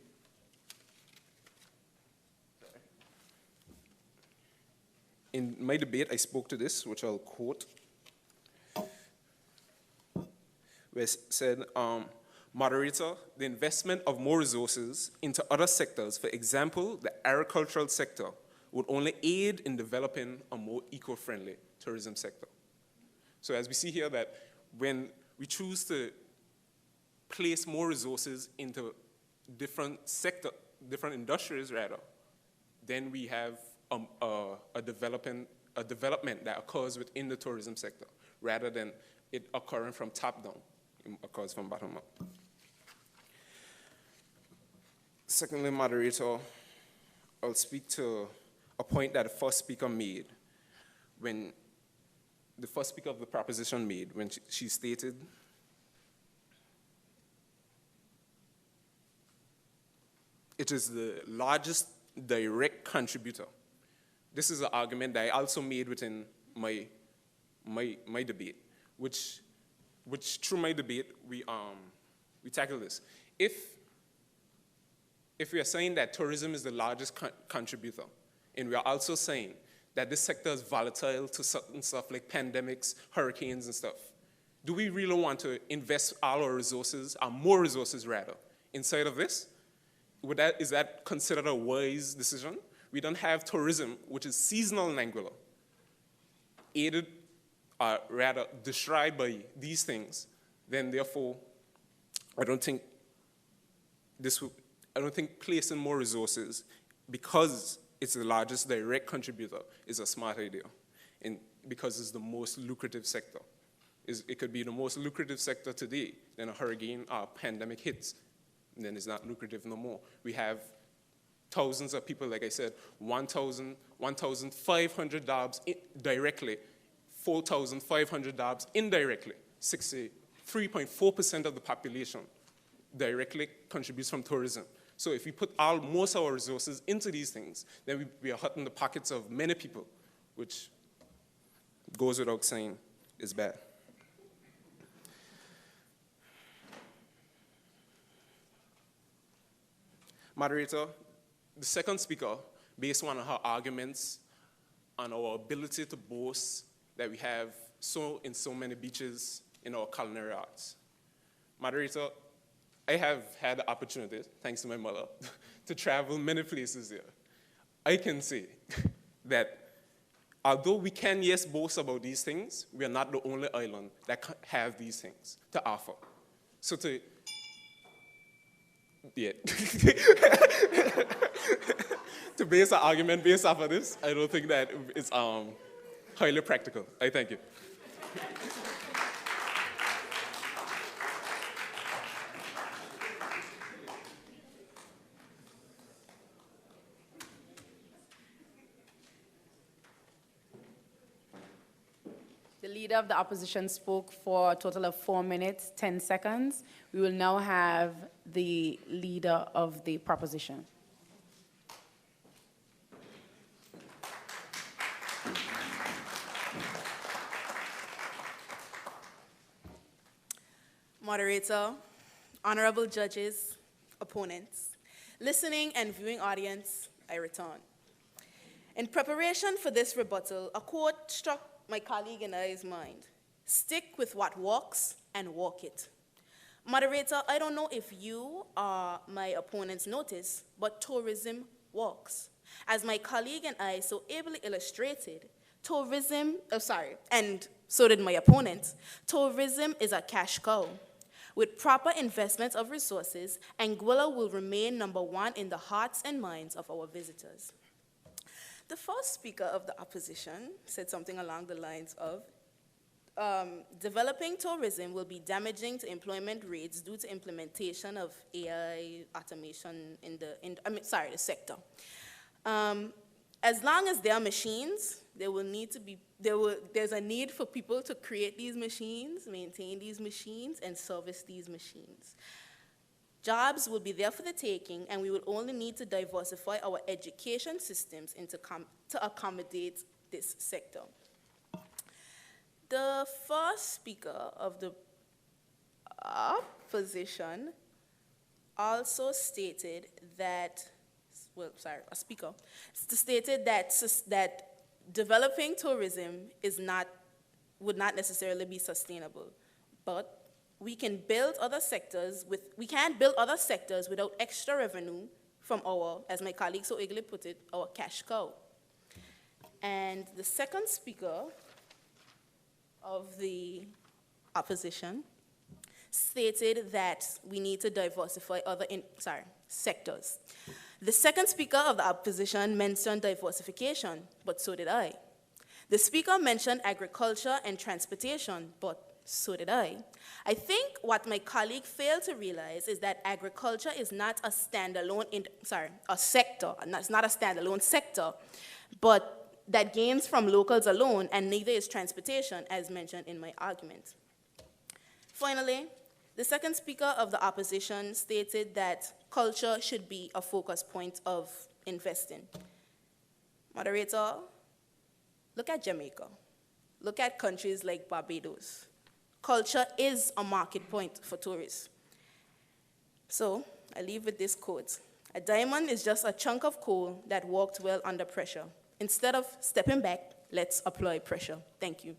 I spoke to this, which I'll quote, where it said, moderator, the investment of more resources into other sectors, for example, the agricultural sector, would only aid in developing a more eco-friendly tourism sector. So as we see here that when we choose to place more resources into different industries rather, then we have a development that occurs within the tourism sector, rather than it occurring from top down, it occurs from bottom up. Secondly, moderator, I'll speak to a point that the first speaker made when the first speaker of the proposition made when she stated it is the largest direct contributor. This is an argument that I also made within my debate, which through my debate we tackle this. If we are saying that tourism is the largest contributor, and we are also saying that this sector is volatile to certain stuff like pandemics, hurricanes and stuff, do we really want to invest all our resources, or more resources rather, inside of this? Is that considered a wise decision? We don't have tourism, which is seasonal in Anguilla, aided or rather destroyed by these things, then therefore, I don't think placing more resources because it's the largest direct contributor is a smart idea, and because it's the most lucrative sector. It could be the most lucrative sector today, then a hurricane or pandemic hits, and then it's not lucrative no more. We have thousands of people, like I said, 1,500 jobs directly, 4,500 jobs indirectly. 63.4% of the population directly contributes from tourism. So if we put most of our resources into these things, then we are hurting the pockets of many people, which goes without saying is bad. Moderator, the second speaker, based on her arguments on our ability to boast that we have in so many beaches in our culinary arts. Moderator, I have had the opportunity, thanks to my mother, to travel many places here. I can say that although we can, yes, boast about these things, we are not the only island that have these things to offer. So to base an argument based off of this, I don't think that it's highly practical. I thank you. The leader of the opposition spoke for a total of 4 minutes, 10 seconds. We will now have the leader of the proposition. Moderator, honorable judges, opponents, listening and viewing audience, I return. In preparation for this rebuttal, a quote struck my colleague and I's mind. Stick with what works and walk it. Moderator, I don't know if you or my opponents notice, but tourism works. As my colleague and I so ably illustrated, and so did my opponent, tourism is a cash cow. With proper investment of resources, Anguilla will remain #1 in the hearts and minds of our visitors. The first speaker of the opposition said something along the lines of, developing tourism will be damaging to employment rates due to implementation of AI automation in the sector. As long as there are machines, there's a need for people to create these machines, maintain these machines, and service these machines. Jobs will be there for the taking, and we will only need to diversify our education systems to accommodate this sector. The first speaker of the opposition also stated that, stated that developing tourism would not necessarily be sustainable, but we can't build other sectors without extra revenue from our, as my colleague so ably put it, our cash cow. And the second speaker of the opposition stated that we need to diversify other sectors. The second speaker of the opposition mentioned diversification, but so did I. The speaker mentioned agriculture and transportation, but so did I. I think what my colleague failed to realize is that agriculture is not a standalone, sector. It's not a standalone sector, but that gains from locals alone, and neither is transportation, as mentioned in my argument. Finally, the second speaker of the opposition stated that culture should be a focus point of investing. Moderator, look at Jamaica. Look at countries like Barbados. Culture is a market point for tourists. So I leave with this quote. A diamond is just a chunk of coal that worked well under pressure. Instead of stepping back, let's apply pressure. Thank you.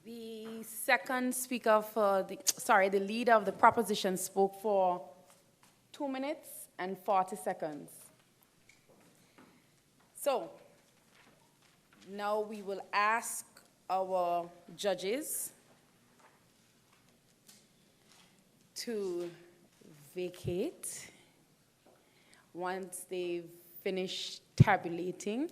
The second speaker the leader of the proposition spoke for 2 minutes and 40 seconds. So, now we will ask our judges to vacate once they've finished tabulating,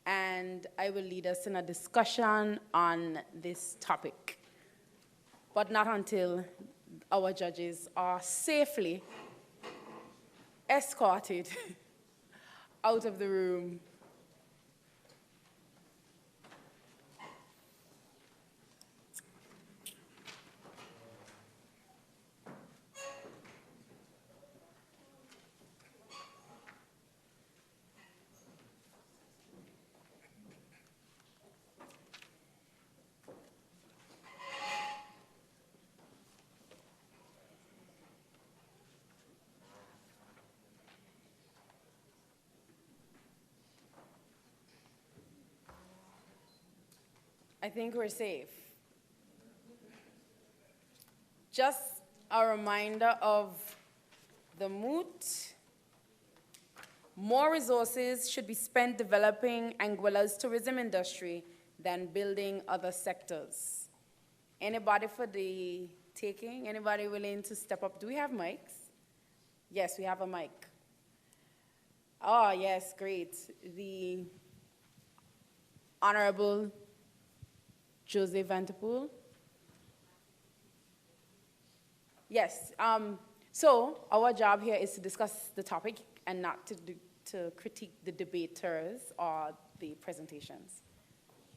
and I will lead us in a discussion on this topic, but not until our judges are safely escorted out of the room. I think we're safe. Just a reminder of the Moot. More resources should be spent developing Anguilla's tourism industry than building other sectors. Anybody for the taking? Anybody willing to step up? Do we have mics? Yes, we have a mic. Oh, yes, great. The Honorable Jose Vanterpool. Yes, so our job here is to discuss the topic and not to critique the debaters or the presentations.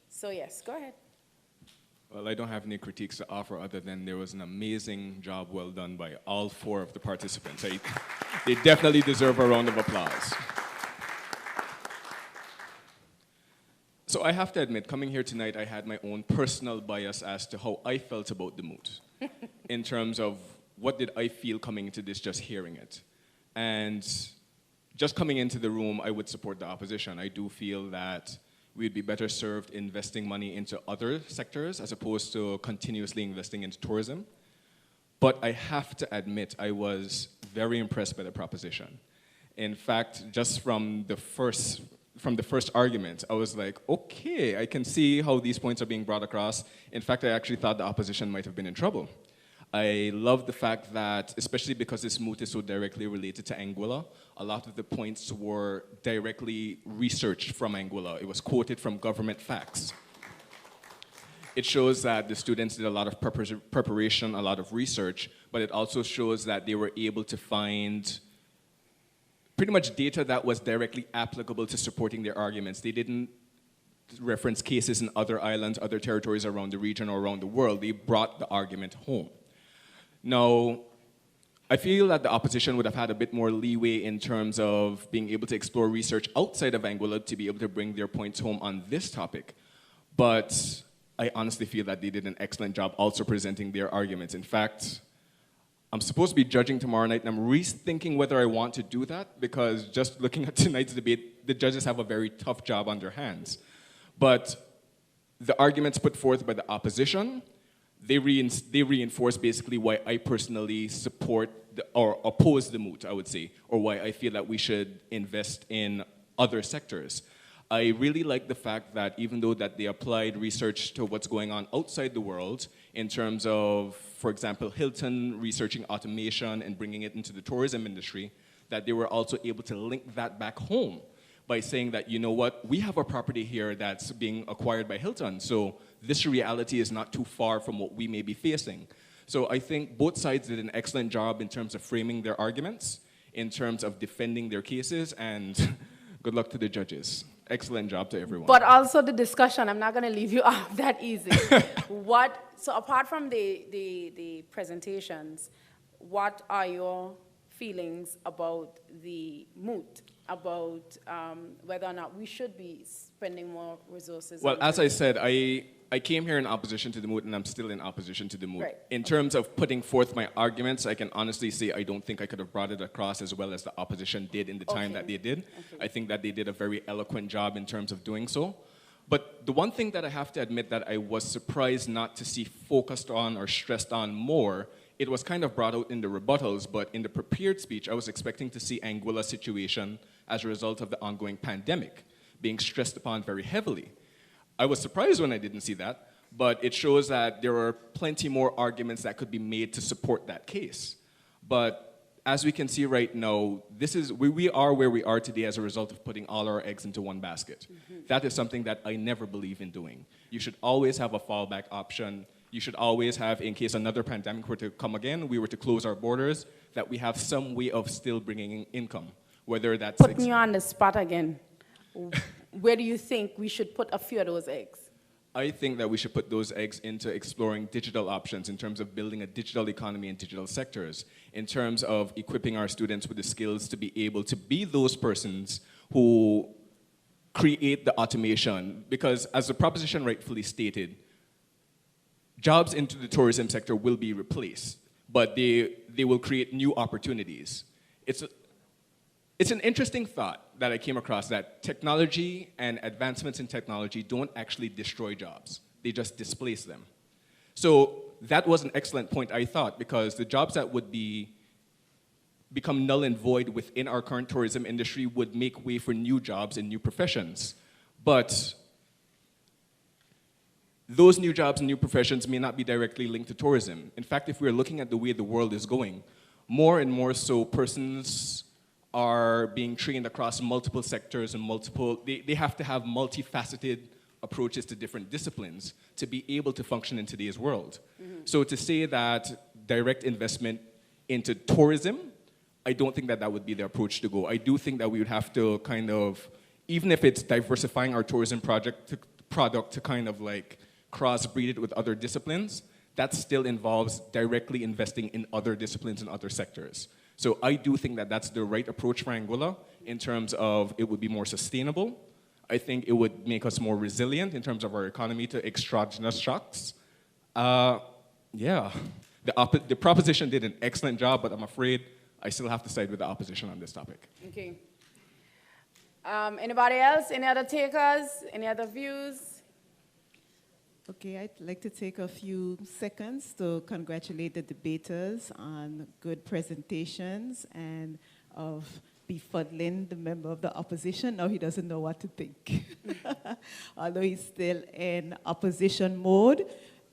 So yes, go ahead. Well, I don't have any critiques to offer other than there was an amazing job well done by all 4 of the participants. They definitely deserve a round of applause. So I have to admit, coming here tonight, I had my own personal bias as to how I felt about the moot, in terms of what did I feel coming into this, just hearing it. And just coming into the room, I would support the opposition. I do feel that we'd be better served investing money into other sectors as opposed to continuously investing into tourism. But I have to admit, I was very impressed by the proposition. In fact, just from the first argument, I was like, okay, I can see how these points are being brought across. In fact, I actually thought the opposition might have been in trouble. I love the fact that, especially because this moot is so directly related to Anguilla, a lot of the points were directly researched from Anguilla. It was quoted from government facts. It shows that the students did a lot of preparation, a lot of research, but it also shows that they were able to find pretty much data that was directly applicable to supporting their arguments. They didn't reference cases in other islands, other territories around the region or around the world. They brought the argument home. Now, I feel that the opposition would have had a bit more leeway in terms of being able to explore research outside of Anguilla to be able to bring their points home on this topic. But I honestly feel that they did an excellent job also presenting their arguments. In fact, I'm supposed to be judging tomorrow night, and I'm rethinking whether I want to do that, because just looking at tonight's debate, the judges have a very tough job on their hands. But the arguments put forth by the opposition, they reinforce basically why I personally support or oppose the moot, I would say, or why I feel that we should invest in other sectors. I really like the fact that even though that they applied research to what's going on outside the world, in terms of, for example, Hilton researching automation and bringing it into the tourism industry, that they were also able to link that back home by saying that, you know what, we have a property here that's being acquired by Hilton, so this reality is not too far from what we may be facing. So I think both sides did an excellent job in terms of framing their arguments, in terms of defending their cases, and good luck to the judges. Excellent job to everyone. But also the discussion, I'm not going to leave you off that easy. So apart from the presentations, what are your feelings about the moot, about whether or not we should be spending more resources? Well, as I said, I came here in opposition to the moot, and I'm still in opposition to the moot. Right. In terms of putting forth my arguments, I can honestly say I don't think I could have brought it across as well as the opposition did in the time that they did. Okay. I think that they did a very eloquent job in terms of doing so. But the one thing that I have to admit that I was surprised not to see focused on or stressed on more, it was kind of brought out in the rebuttals, but in the prepared speech, I was expecting to see Anguilla's situation as a result of the ongoing pandemic being stressed upon very heavily. I was surprised when I didn't see that, but it shows that there are plenty more arguments that could be made to support that case. But as we can see right now, we are where we are today as a result of putting all our eggs into one basket. Mm-hmm. That is something that I never believe in doing. You should always have a fallback option. You should always have, in case another pandemic were to come again, we were to close our borders, that we have some way of still bringing in income, whether that's... Put me on the spot again. Where do you think we should put a few of those eggs? I think that we should put those eggs into exploring digital options in terms of building a digital economy in digital sectors, in terms of equipping our students with the skills to be able to be those persons who create the automation. Because as the proposition rightfully stated, jobs into the tourism sector will be replaced, but they will create new opportunities. It's an interesting thought that I came across, that technology and advancements in technology don't actually destroy jobs. They just displace them. So that was an excellent point, I thought, because the jobs that would become null and void within our current tourism industry would make way for new jobs and new professions. But those new jobs and new professions may not be directly linked to tourism. In fact, if we're looking at the way the world is going, more and more so persons are being trained across multiple sectors and they have to have multifaceted approaches to different disciplines to be able to function in today's world. Mm-hmm. So to say that direct investment into tourism, I don't think that would be the approach to go. I do think that we would have to kind of, even if it's diversifying our tourism product to kind of like crossbreed it with other disciplines, that still involves directly investing in other disciplines and other sectors. So I do think that that's the right approach for Anguilla in terms of it would be more sustainable. I think it would make us more resilient in terms of our economy to exogenous shocks. Yeah, the proposition did an excellent job, but I'm afraid I still have to side with the opposition on this topic. Okay. Anybody else? Any other takers? Any other views? Okay, I'd like to take a few seconds to congratulate the debaters on good presentations and of befuddling the member of the opposition. Now he doesn't know what to think, although he's still in opposition mode.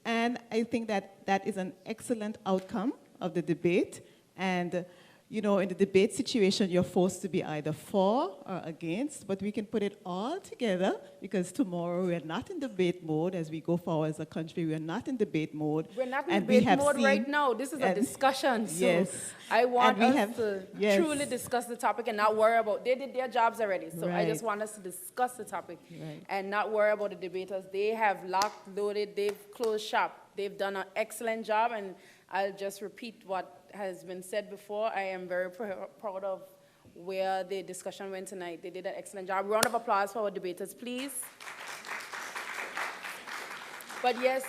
And I think that that is an excellent outcome of the debate. And you know, in the debate situation, you're forced to be either for or against, but we can put it all together because tomorrow we're not in debate mode as we go forward as a country. We're not in debate mode. We're not in debate mode right now. This is a discussion. So yes. I want us to truly discuss the topic and not worry about, they did their jobs already. So I just want us to discuss the topic and not worry about the debaters. They have locked, loaded, they've closed shop. They've done an excellent job, and I'll just repeat what has been said before. I am very proud of where the discussion went tonight. They did an excellent job. Round of applause for our debaters, please. But yes,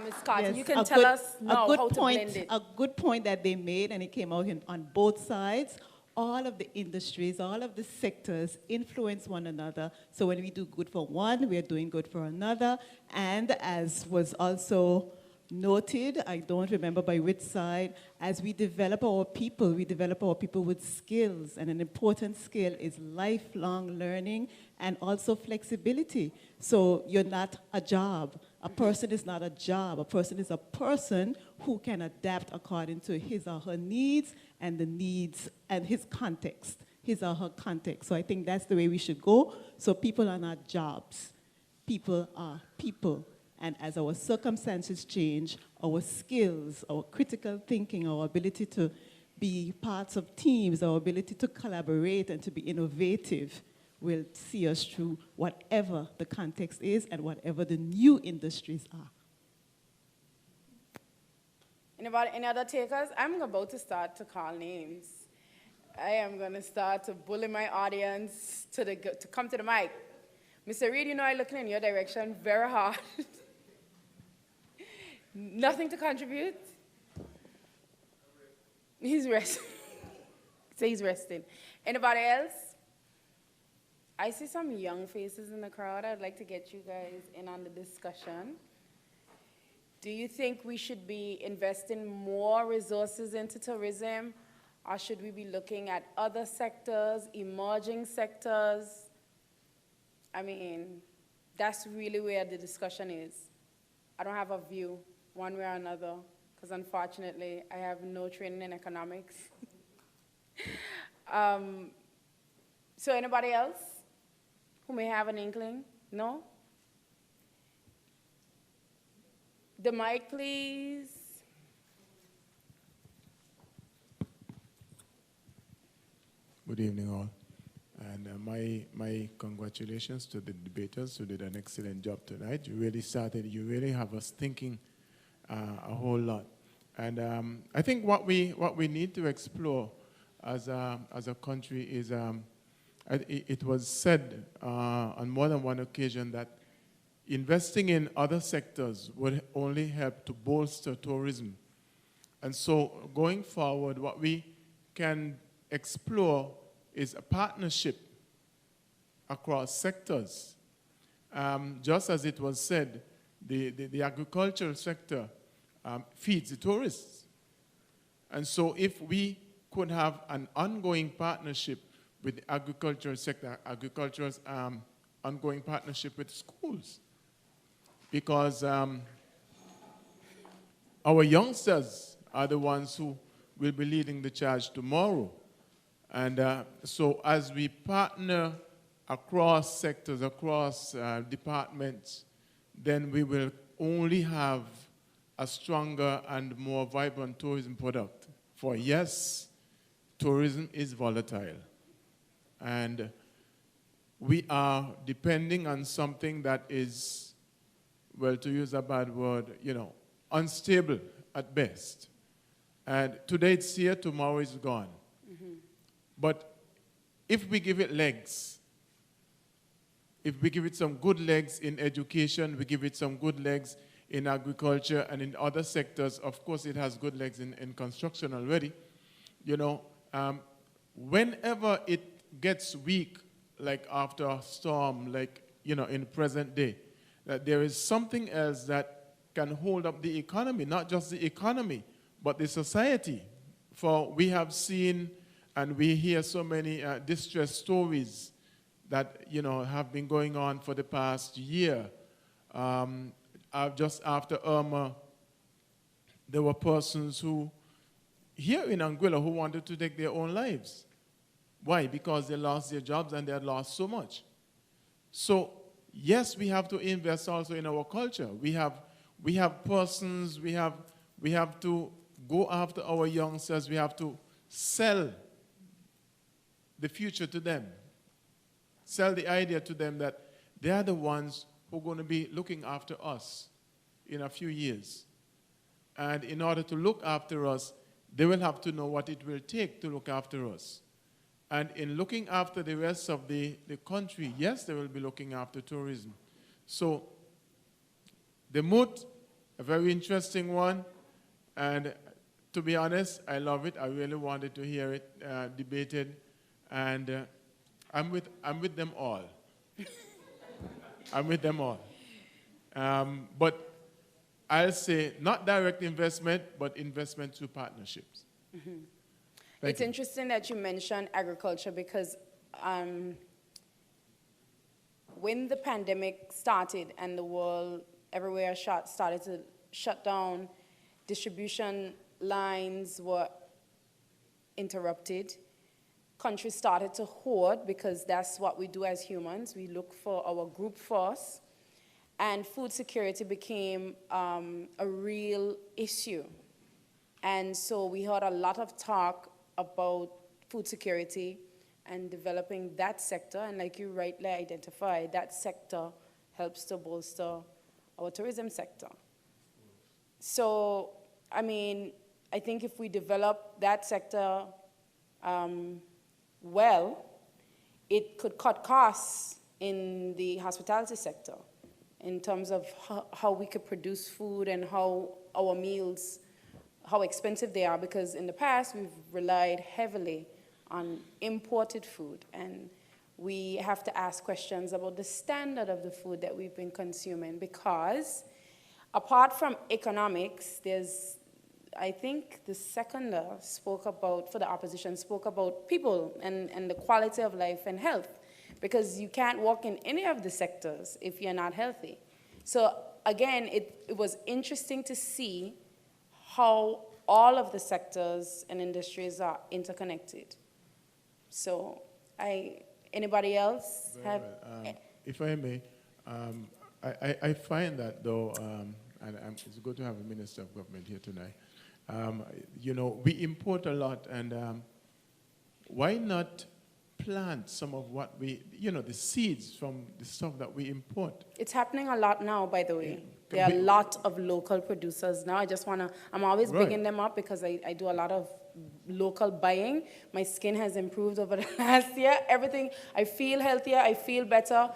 Ms. Carter, you can tell us now how to blend it. A good point that they made, and it came out on both sides, all of the industries, all of the sectors influence one another. So when we do good for one, we are doing good for another. And as was also noted, I don't remember by which side, as we develop our people with skills, and an important skill is lifelong learning and also flexibility. So you're not a job. A person is not a job. A person is a person who can adapt according to his or her needs and the needs and his context, his or her context. So I think that's the way we should go. So people are not jobs. People are people. And as our circumstances change, our skills, our critical thinking, our ability to be parts of teams, our ability to collaborate and to be innovative will see us through whatever the context is and whatever the new industries are. Anybody, any other takers? I'm about to start to call names. I am going to start to bully my audience to come to the mic. Mr. Reed, you know I'm looking in your direction very hard. Nothing to contribute? He's resting. Say he's resting. Anybody else? I see some young faces in the crowd. I'd like to get you guys in on the discussion. Do you think we should be investing more resources into tourism, or should we be looking at other sectors, emerging sectors? I mean, that's really where the discussion is. I don't have a view one way or another, because unfortunately, I have no training in economics. So anybody else who may have an inkling? No? The mic, please. Good evening, all. And my congratulations to the debaters who did an excellent job tonight. You really have us thinking a whole lot. And I think what we need to explore as a country is, it was said on more than one occasion that investing in other sectors would only help to bolster tourism. And so going forward, what we can explore is a partnership across sectors. Just as it was said, the agricultural sector feeds the tourists. And so if we could have an ongoing partnership with the agricultural sector, agriculture's ongoing partnership with schools, because our youngsters are the ones who will be leading the charge tomorrow. And so as we partner across sectors, across departments, then we will only have a stronger and more vibrant tourism product. For yes, tourism is volatile. And we are depending on something that is well, to use a bad word, unstable at best. And today it's here, tomorrow it's gone. But if we give it legs, if we give it some good legs in education, we give it some good legs in agriculture and in other sectors, of course it has good legs in construction already, whenever it gets weak, like after a storm, like, in present day, that there is something else that can hold up the economy, not just the economy, but the society. For we have seen and we hear so many distress stories that, have been going on for the past year. Just after Irma, there were persons who, here in Anguilla, who wanted to take their own lives. Why? Because they lost their jobs and they had lost so much. So, yes, we have to invest also in our culture. We have persons, we have to go after our youngsters, we have to sell the future to them. Sell the idea to them that they are the ones who are going to be looking after us in a few years. And in order to look after us, they will have to know what it will take to look after us. And in looking after the rest of the country, yes, they will be looking after tourism. So the Moot, a very interesting one. And to be honest, I love it. I really wanted to hear it debated. And I'm with them all. I'm with them all. But I'll say not direct investment, but investment through partnerships. It's interesting that you mentioned agriculture because when the pandemic started and the world everywhere started to shut down, distribution lines were interrupted. Countries started to hoard because that's what we do as humans. We look for our group force. And food security became a real issue. And so we heard a lot of talk about food security and developing that sector. And like you rightly identified, that sector helps to bolster our tourism sector. So, I mean, I think if we develop that sector well, it could cut costs in the hospitality sector in terms of how we could produce food and how our meals, how expensive they are, because in the past we've relied heavily on imported food, and we have to ask questions about the standard of the food that we've been consuming, because apart from economics, there's, I think the seconder spoke about, for the opposition, spoke about people and the quality of life and health, because you can't work in any of the sectors if you're not healthy. So again, it was interesting to see how all of the sectors and industries are interconnected. So anybody else have? If I may, I find that though, and it's good to have a Minister of Government here tonight. We import a lot, and why not plant some of what we, the seeds from the stuff that we import? It's happening a lot now, by the way. There are a lot of local producers now. I'm always bigging them up because I do a lot of local buying. My skin has improved over the last year. Everything, I feel healthier, I feel better.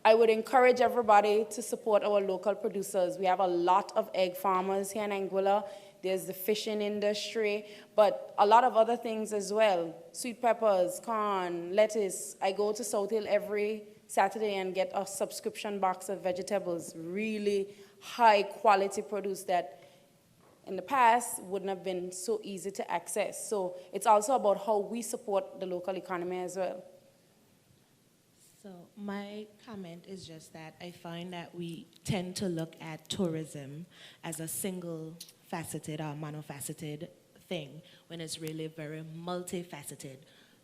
I would encourage everybody to support our local producers. We have a lot of egg farmers here in Anguilla. There's the fishing industry, but a lot of other things as well. Sweet peppers, corn, lettuce. I go to South Hill every Saturday and get a subscription box of vegetables, really high quality produce that in the past wouldn't have been so easy to access. So it's also about how we support the local economy as well. So my comment is just that I find that we tend to look at tourism as a single-faceted or monofaceted thing when it's really very multifaceted.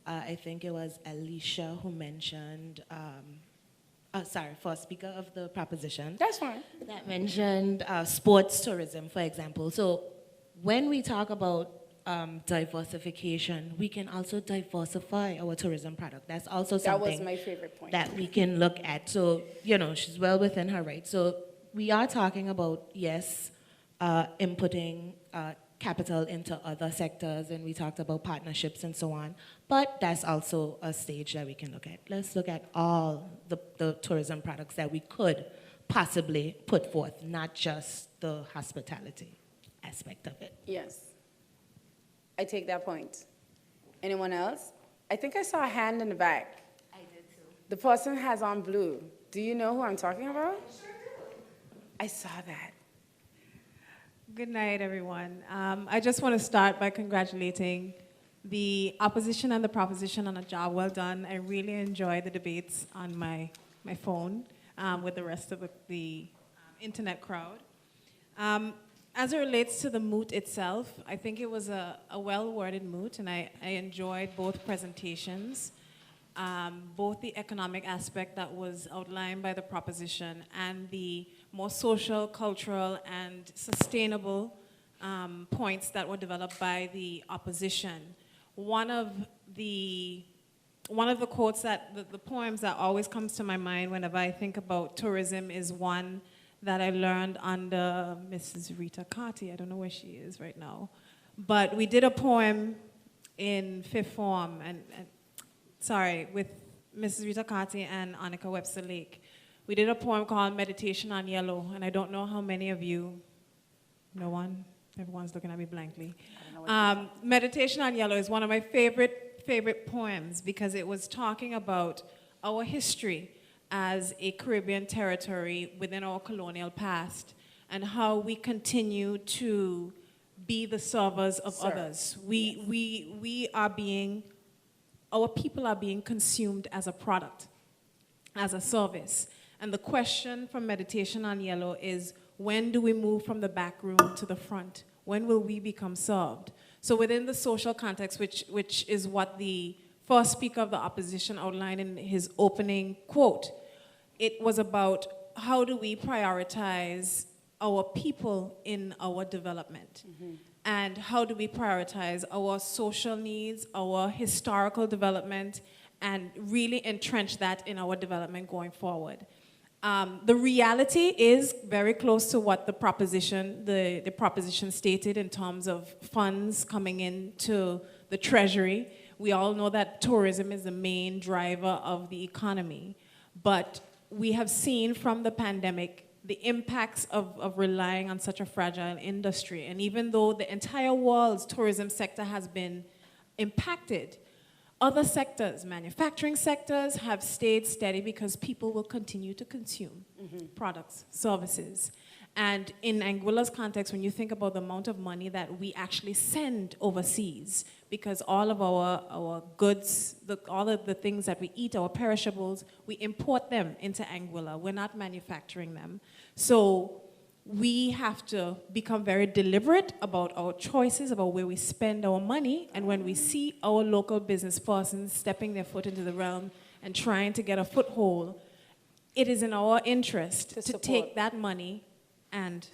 I think it was Alicia who mentioned, first speaker of the proposition. That's fine. That mentioned sports tourism, for example. So when we talk about diversification, we can also diversify our tourism product. That's also something that was my favorite point that we can look at. So, she's well within her right. So we are talking about, yes, inputting capital into other sectors, and we talked about partnerships and so on, but that's also a stage that we can look at. Let's look at all the tourism products that we could possibly put forth, not just the hospitality aspect of it. Yes. I take that point. Anyone else? I think I saw a hand in the back. I did too. The person has on blue. Do you know who I'm talking about? Sure do. I saw that. Good night, everyone. I just want to start by congratulating the opposition and the proposition on a job well done. I really enjoy the debates on my phone with the rest of the internet crowd. As it relates to the Moot itself, I think it was a well-worded Moot, and I enjoyed both presentations, both the economic aspect that was outlined by the proposition and the more social, cultural, and sustainable points that were developed by the opposition. One of the quotes the poems that always comes to my mind whenever I think about tourism is one that I learned under Mrs. Rita Carty. I don't know where she is right now. But we did a poem in fifth form, with Mrs. Rita Carty and Annika Webster Lake. We did a poem called Meditation on Yellow, and I don't know how many of you, no one? Everyone's looking at me blankly. Meditation on Yellow is one of my favorite poems because it was talking about our history as a Caribbean territory within our colonial past and how we continue to be the servers of others. Our people are being consumed as a product, as a service. And the question from Meditation on Yellow is, when do we move from the back room to the front? When will we become served? So within the social context, which is what the first speaker of the opposition outlined in his opening quote, it was about how do we prioritize our people in our development? Mm-hmm. And how do we prioritize our social needs, our historical development, and really entrench that in our development going forward? The reality is very close to what the proposition stated in terms of funds coming into the treasury. We all know that tourism is the main driver of the economy, but we have seen from the pandemic the impacts of relying on such a fragile industry. And even though the entire world's tourism sector has been impacted, other sectors, manufacturing sectors, have stayed steady because people will continue to consume products, services. And in Anguilla's context, when you think about the amount of money that we actually send overseas, because all of our goods, all of the things that we eat, our perishables, we import them into Anguilla. We're not manufacturing them. So we have to become very deliberate about our choices, about where we spend our money, and when we see our local business persons stepping their foot into the realm and trying to get a foothold, it is in our interest to take that money and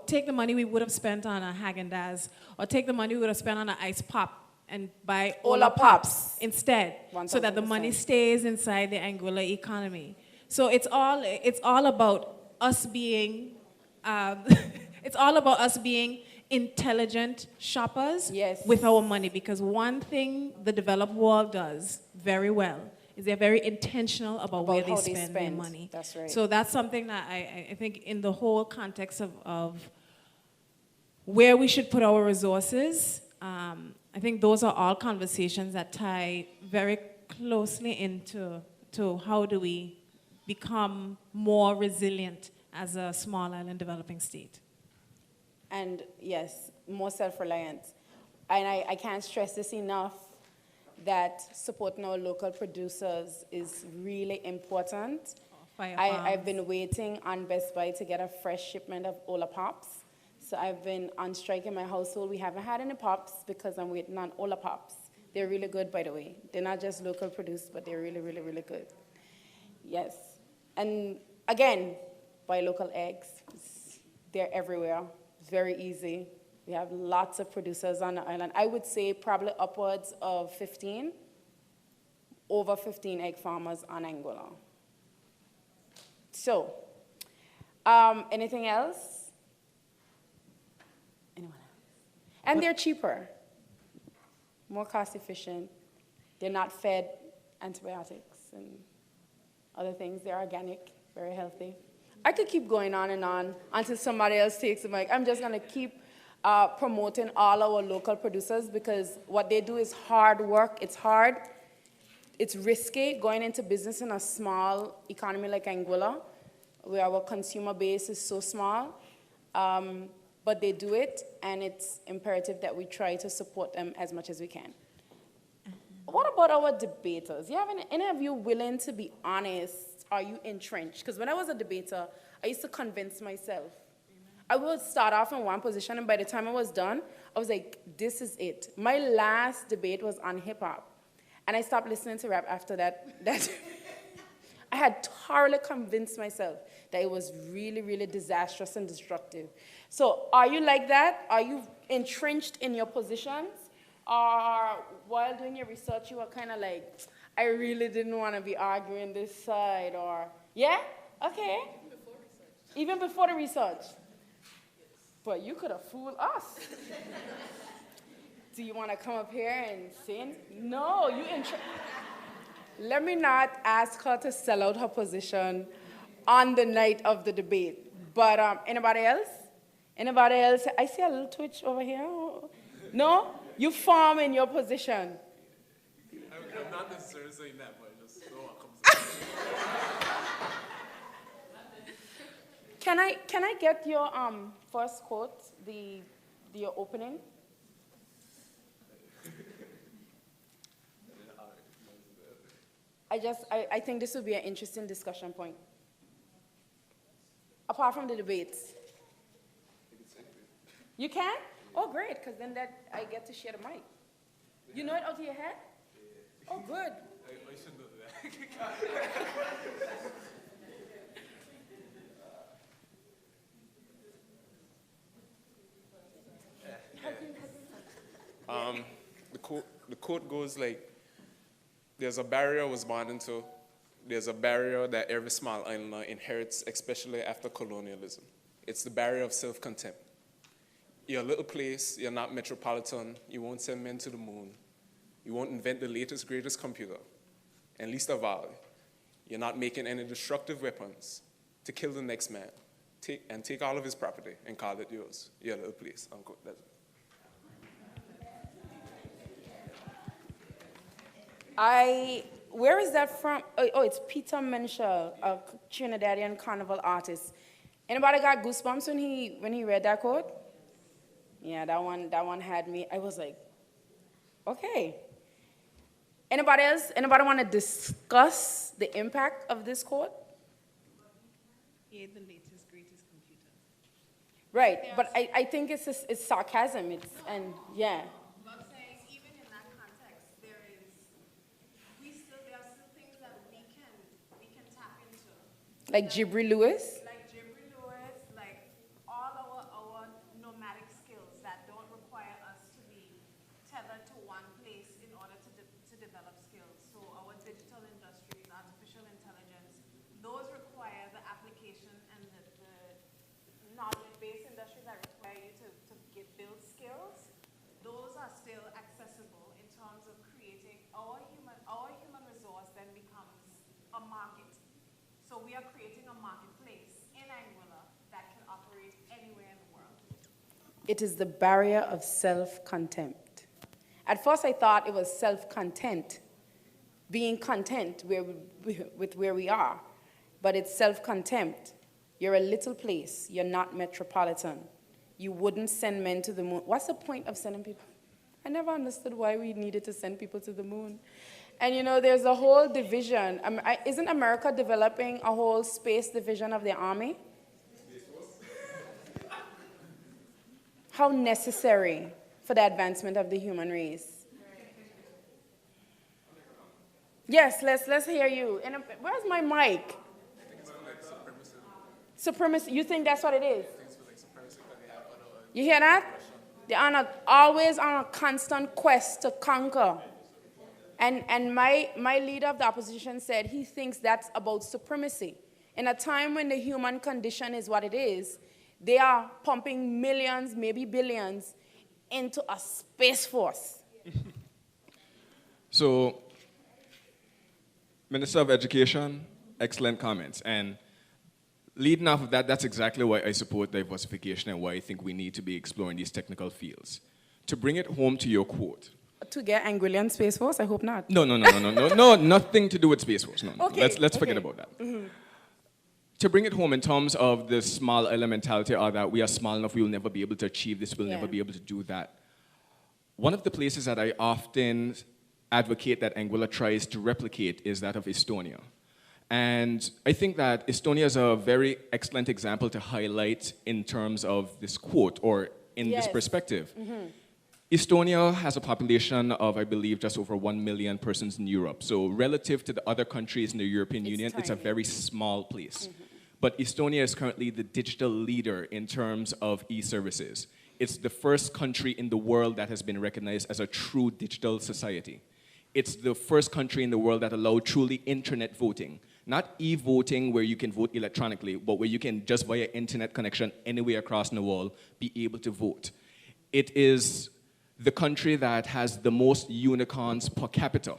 take the money we would have spent on a Haagen-Dazs, or take the money we would have spent on an ice pop and buy Ola Pops instead, so that the money stays inside the Anguilla economy. So it's all about us being intelligent shoppers with our money, because one thing the developed world does very well is they're very intentional about where they spend their money. That's right. So that's something that I think in the whole context of where we should put our resources, I think those are all conversations that tie very closely into how do we become more resilient as a small island developing state. And yes, more self-reliant. And I can't stress this enough, that supporting our local producers is really important. I've been waiting on Best Buy to get a fresh shipment of Ola Pops. So I've been on strike in my household. We haven't had any Pops because I'm waiting on Ola Pops. They're really good, by the way. They're not just local produced, but they're really, really, really good. Yes. And again, buy local eggs. They're everywhere. It's very easy. We have lots of producers on the island. I would say probably upwards of 15, over 15 egg farmers on Anguilla. So, Anything else? Anyone else? And they're cheaper, more cost efficient. They're not fed antibiotics and other things. They're organic, very healthy. I could keep going on and on until somebody else takes the mic. I'm just going to keep promoting all our local producers because what they do is hard work. It's hard. It's risky going into business in a small economy like Anguilla, where our consumer base is so small. But they do it, and it's imperative that we try to support them as much as we can. What about our debaters? You have any of you willing to be honest? Are you entrenched? Because when I was a debater, I used to convince myself. I would start off in one position, and by the time I was done, I was like, this is it. My last debate was on hip-hop, and I stopped listening to rap after that. I had thoroughly convinced myself that it was really, really disastrous and destructive. So are you like that? Are you entrenched in your positions? Or while doing your research, you were kind of like, I really didn't want to be arguing this side, or, yeah? Okay. Even before the research? But you could have fooled us. Do you want to come up here and say, no, you Let me not ask her to sell out her position on the night of the debate. But anybody else? Anybody else? I see a little twitch over here. No? You firm in your position. I'm not necessarily saying that, but just so Can I get your first quote, your opening? I think this would be an interesting discussion point. Apart from the debates. You can? Oh, great, because then I get to share the mic. You know it out of your head? Oh, good. I should know that. The quote goes like, there's a barrier I was born into. There's a barrier that every small islander inherits, especially after colonialism. It's the barrier of self-contempt. You're a little place, you're not metropolitan, you won't send men to the moon, you won't invent the latest, greatest computer, and least of all, you're not making any destructive weapons to kill the next man, take all of his property and call it yours. You're a little place, unquote. That's it. Where is that from? Oh, it's Peter Menschel, a Trinidadian carnival artist. Anybody got goosebumps when he read that quote? Yeah, that one had me. I was like, okay. Anybody else? Anybody want to discuss the impact of this quote? Yeah, the latest, greatest computer. Right, but I think it's sarcasm. And yeah. I'm saying even in that context, there are still things that we can tap into. Like Gibri Lewis? Like Gibri Lewis, like all our nomadic skills that don't require us to be tethered to one place in order to develop skills. So our digital industries, artificial intelligence, those require the application and the knowledge-based industries that require you to build skills. Those are still accessible in terms of creating our human resource then becomes a market. So we are creating a marketplace in Anguilla that can operate anywhere in the world. It is the barrier of self-contempt. At first I thought it was self-content, being content with where we are, but it's self-contempt. You're a little place, you're not metropolitan. You wouldn't send men to the moon. What's the point of sending people? I never understood why we needed to send people to the moon. And you know, there's a whole division. Isn't America developing a whole space division of their army? How necessary for the advancement of the human race. Yes, let's hear you. Where's my mic? Supremacy. You think that's what it is? You hear that? They are always on a constant quest to conquer. And my leader of the opposition said he thinks that's about supremacy. In a time when the human condition is what it is, they are pumping millions, maybe billions, into a space force. So, Minister of Education, excellent comments. And leading off of that, that's exactly why I support diversification and why I think we need to be exploring these technical fields. To bring it home to your quote. To get Anguillan Space Force? I hope not. No, nothing to do with Space Force. No. Okay, Let's forget about that. Mm-hmm. To bring it home in terms of the small elementality or that we are small enough, we will never be able to achieve this, we'll never be able to do that. One of the places that I often advocate that Anguilla tries to replicate is that of Estonia. And I think that Estonia is a very excellent example to highlight in terms of this quote or in this perspective. Mm-hmm. Estonia has a population of, I believe, just over 1 million persons in Europe. So relative to the other countries in the European Union, it's a very small place. Mm-hmm. But Estonia is currently the digital leader in terms of e-services. It's the first country in the world that has been recognized as a true digital society. It's the first country in the world that allowed truly internet voting. Not e-voting where you can vote electronically, but where you can just via internet connection anywhere across the world be able to vote. It is the country that has the most unicorns per capita.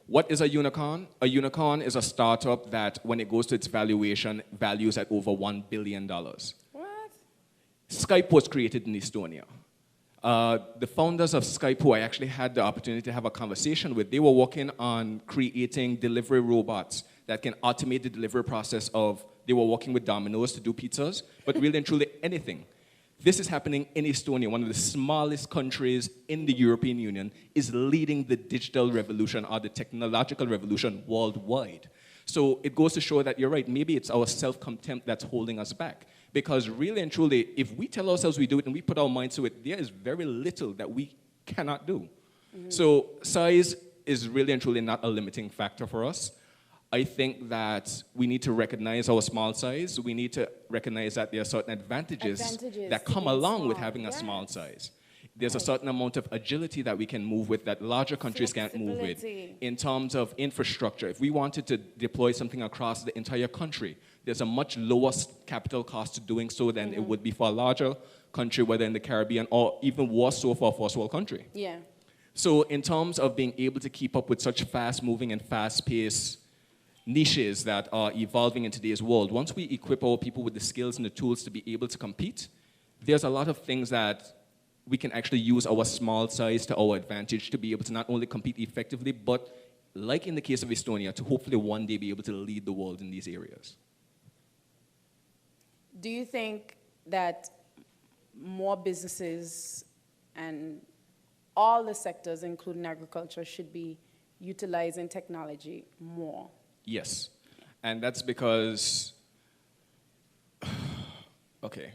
What is a unicorn? A unicorn is a startup that, when it goes to its valuation, values at over $1 billion. What? Skype was created in Estonia. The founders of Skype, who I actually had the opportunity to have a conversation with, they were working on creating delivery robots that can automate the delivery process of, they were working with Domino's to do pizzas, but really and truly anything. This is happening in Estonia, one of the smallest countries in the European Union, is leading the digital revolution or the technological revolution worldwide. So it goes to show that you're right, maybe it's our self-contempt that's holding us back. Because really and truly, if we tell ourselves we do it and we put our minds to it, there is very little that we cannot do. Mm-hmm. So size is really and truly not a limiting factor for us. I think that we need to recognize our small size. We need to recognize that there are certain advantages that come along with having a small size. There's a certain amount of agility that we can move with that larger countries can't move with. In terms of infrastructure, if we wanted to deploy something across the entire country, there's a much lower capital cost to doing so than it would be for a larger country, whether in the Caribbean or even worse so for a first world country. Yeah. So in terms of being able to keep up with such fast-moving and fast-paced niches that are evolving in today's world, once we equip our people with the skills and the tools to be able to compete, there's a lot of things that we can actually use our small size to our advantage to be able to not only compete effectively, but like in the case of Estonia, to hopefully one day be able to lead the world in these areas. Do you think that more businesses and all the sectors, including agriculture, should be utilizing technology more? Yes, and that's because, okay.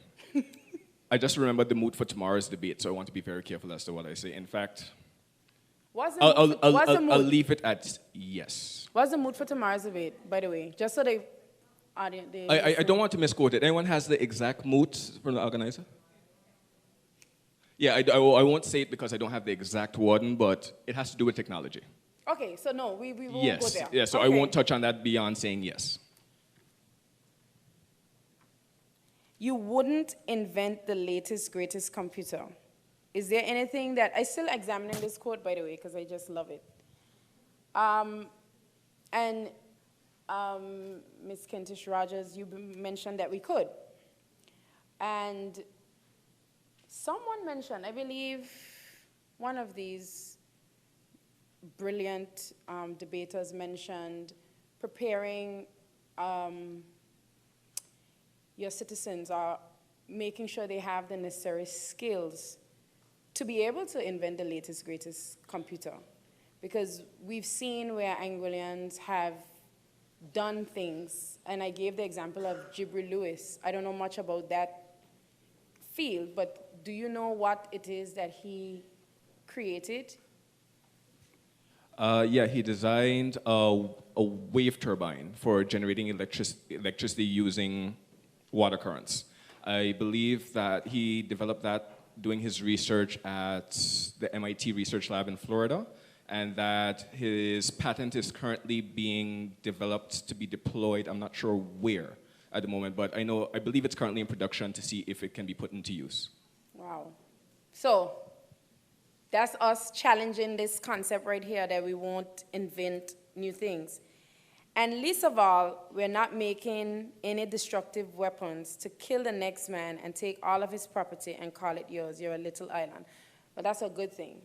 I just remembered the mood for tomorrow's debate, so I want to be very careful as to what I say. In fact, I'll leave it at yes. What's the mood for tomorrow's debate, by the way? Just so they I don't want to misquote it. Anyone has the exact mood from the organizer? Yeah, I won't say it because I don't have the exact wording, but it has to do with technology. Okay, so no, we won't go there. Yes, so okay. I won't touch on that beyond saying yes. You wouldn't invent the latest, greatest computer. Is there anything that, I'm still examining this quote, by the way, because I just love it. Ms. Kentish Rogers, you mentioned that we could. And someone mentioned, I believe one of these brilliant debaters mentioned preparing your citizens are making sure they have the necessary skills to be able to invent the latest, greatest computer. Because we've seen where Anguillians have done things, and I gave the example of Jibril Lewis. I don't know much about that field, but do you know what it is that he created? Yeah, he designed a wave turbine for generating electricity using water currents. I believe that he developed that doing his research at the MIT Research Lab in Florida, and that his patent is currently being developed to be deployed. I'm not sure where at the moment, but I believe it's currently in production to see if it can be put into use. Wow. So that's us challenging this concept right here that we won't invent new things. And least of all, we're not making any destructive weapons to kill the next man and take all of his property and call it yours. You're a little island. But that's a good thing,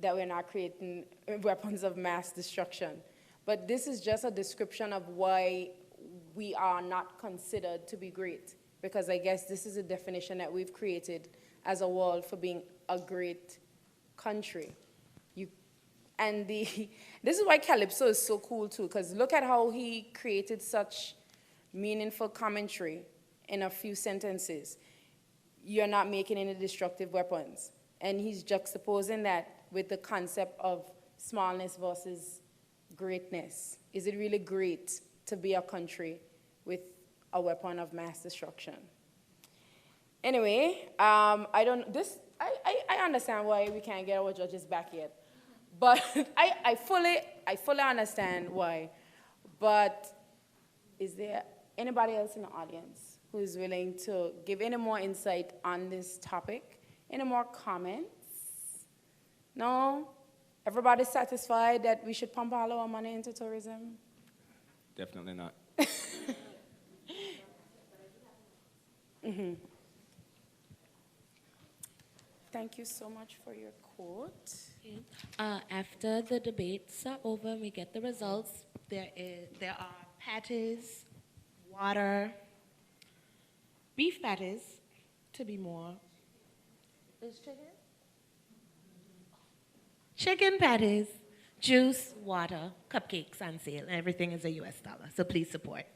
that we're not creating weapons of mass destruction. But this is just a description of why we are not considered to be great, because I guess this is a definition that we've created as a world for being a great country. This is why Calypso is so cool too, because look at how he created such meaningful commentary in a few sentences. You're not making any destructive weapons. And he's juxtaposing that with the concept of smallness versus greatness. Is it really great to be a country with a weapon of mass destruction? Anyway, I understand why we can't get our judges back yet. But I fully understand why. But is there anybody else in the audience who is willing to give any more insight on this topic? Any more comments? No? Everybody's satisfied that we should pump all our money into tourism? Definitely not. Mm-hmm. Thank you so much for your quote. After the debates are over and we get the results, there are patties, water, beef patties, to be more. Is chicken? Chicken patties, juice, water, cupcakes on sale, and everything is a US dollar. So please support.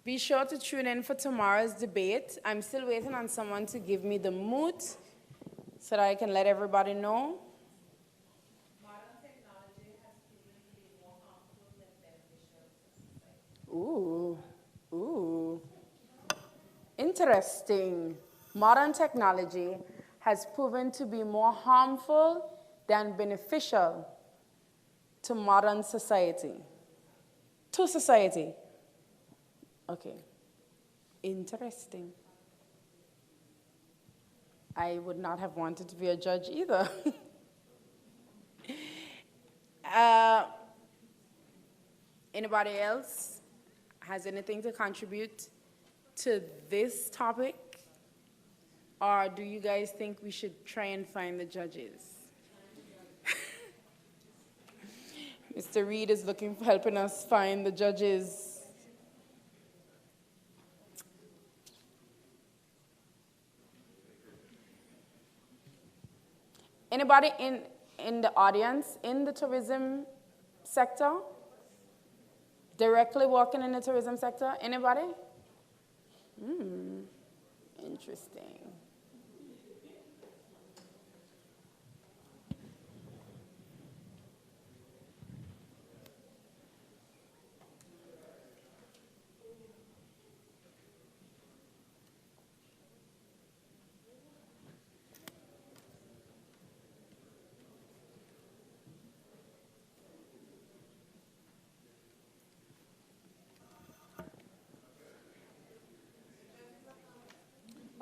Be sure to tune in for tomorrow's debate. I'm still waiting on someone to give me the moot so that I can let everybody know. Modern technology has proven to be more harmful than beneficial. Ooh. Interesting. Modern technology has proven to be more harmful than beneficial to modern society. To society. Okay, interesting. I would not have wanted to be a judge either. Anybody else has anything to contribute to this topic? Or do you guys think we should try and find the judges? Mr. Reed is looking for helping us find the judges. Anybody in the audience in the tourism sector? Directly working in the tourism sector? Anybody? Interesting.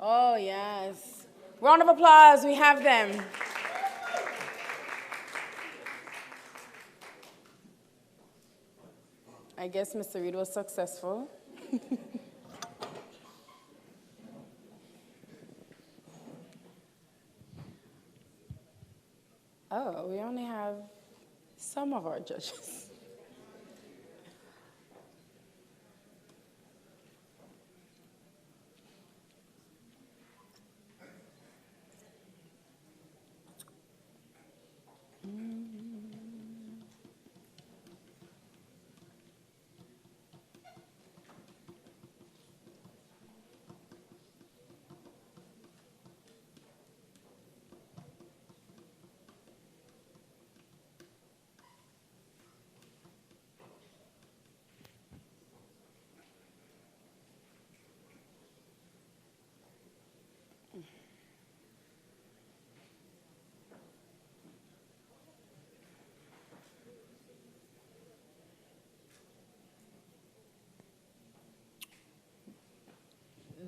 Oh, yes. Round of applause, we have them. I guess Mr. Reed was successful. Oh, we only have some of our judges.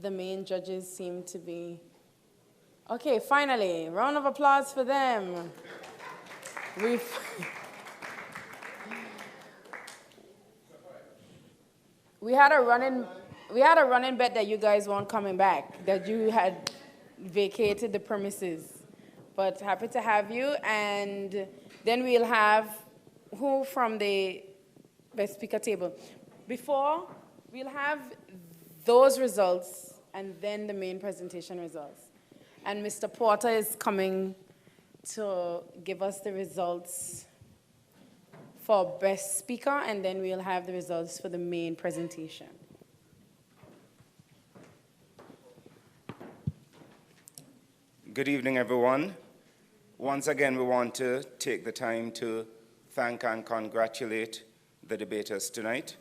The main judges seem to be... Okay, finally, round of applause for them. We had a running bet that you guys weren't coming back, that you had vacated the premises. But happy to have you, and then we'll have who from the best speaker table. Before, we'll have those results and then the main presentation results. And Mr. Porter is coming to give us the results for best speaker, and then we'll have the results for the main presentation. Good evening, everyone. Once again, we want to take the time to thank and congratulate the debaters tonight,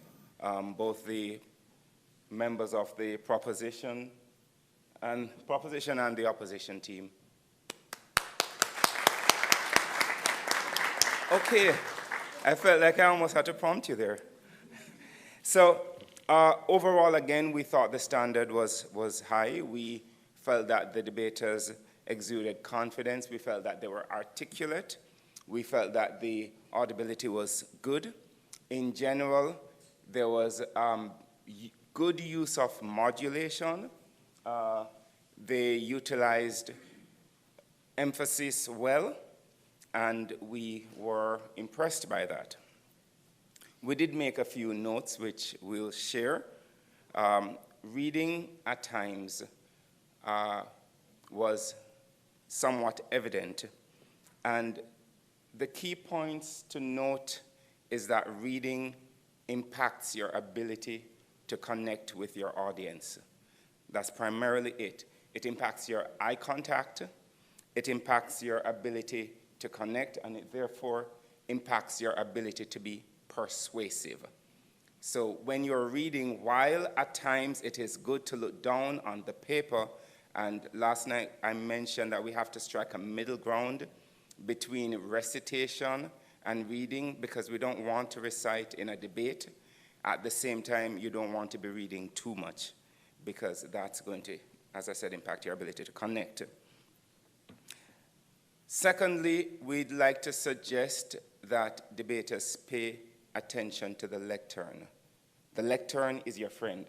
both the members of the proposition and the opposition team. Okay, I felt like I almost had to prompt you there. So overall, again, we thought the standard was high. We felt that the debaters exuded confidence. We felt that they were articulate. We felt that the audibility was good. In general, there was good use of modulation. They utilized emphasis well, and we were impressed by that. We did make a few notes which we'll share. Reading at times was somewhat evident, and the key points to note is that reading impacts your ability to connect with your audience. That's primarily it. It impacts your eye contact, it impacts your ability to connect, and it therefore impacts your ability to be persuasive. So when you're reading, while at times it is good to look down on the paper, and last night I mentioned that we have to strike a middle ground between recitation and reading, because we don't want to recite in a debate. At the same time, you don't want to be reading too much, because that's going to, as I said, impact your ability to connect. Secondly, we'd like to suggest that debaters pay attention to the lectern. The lectern is your friend.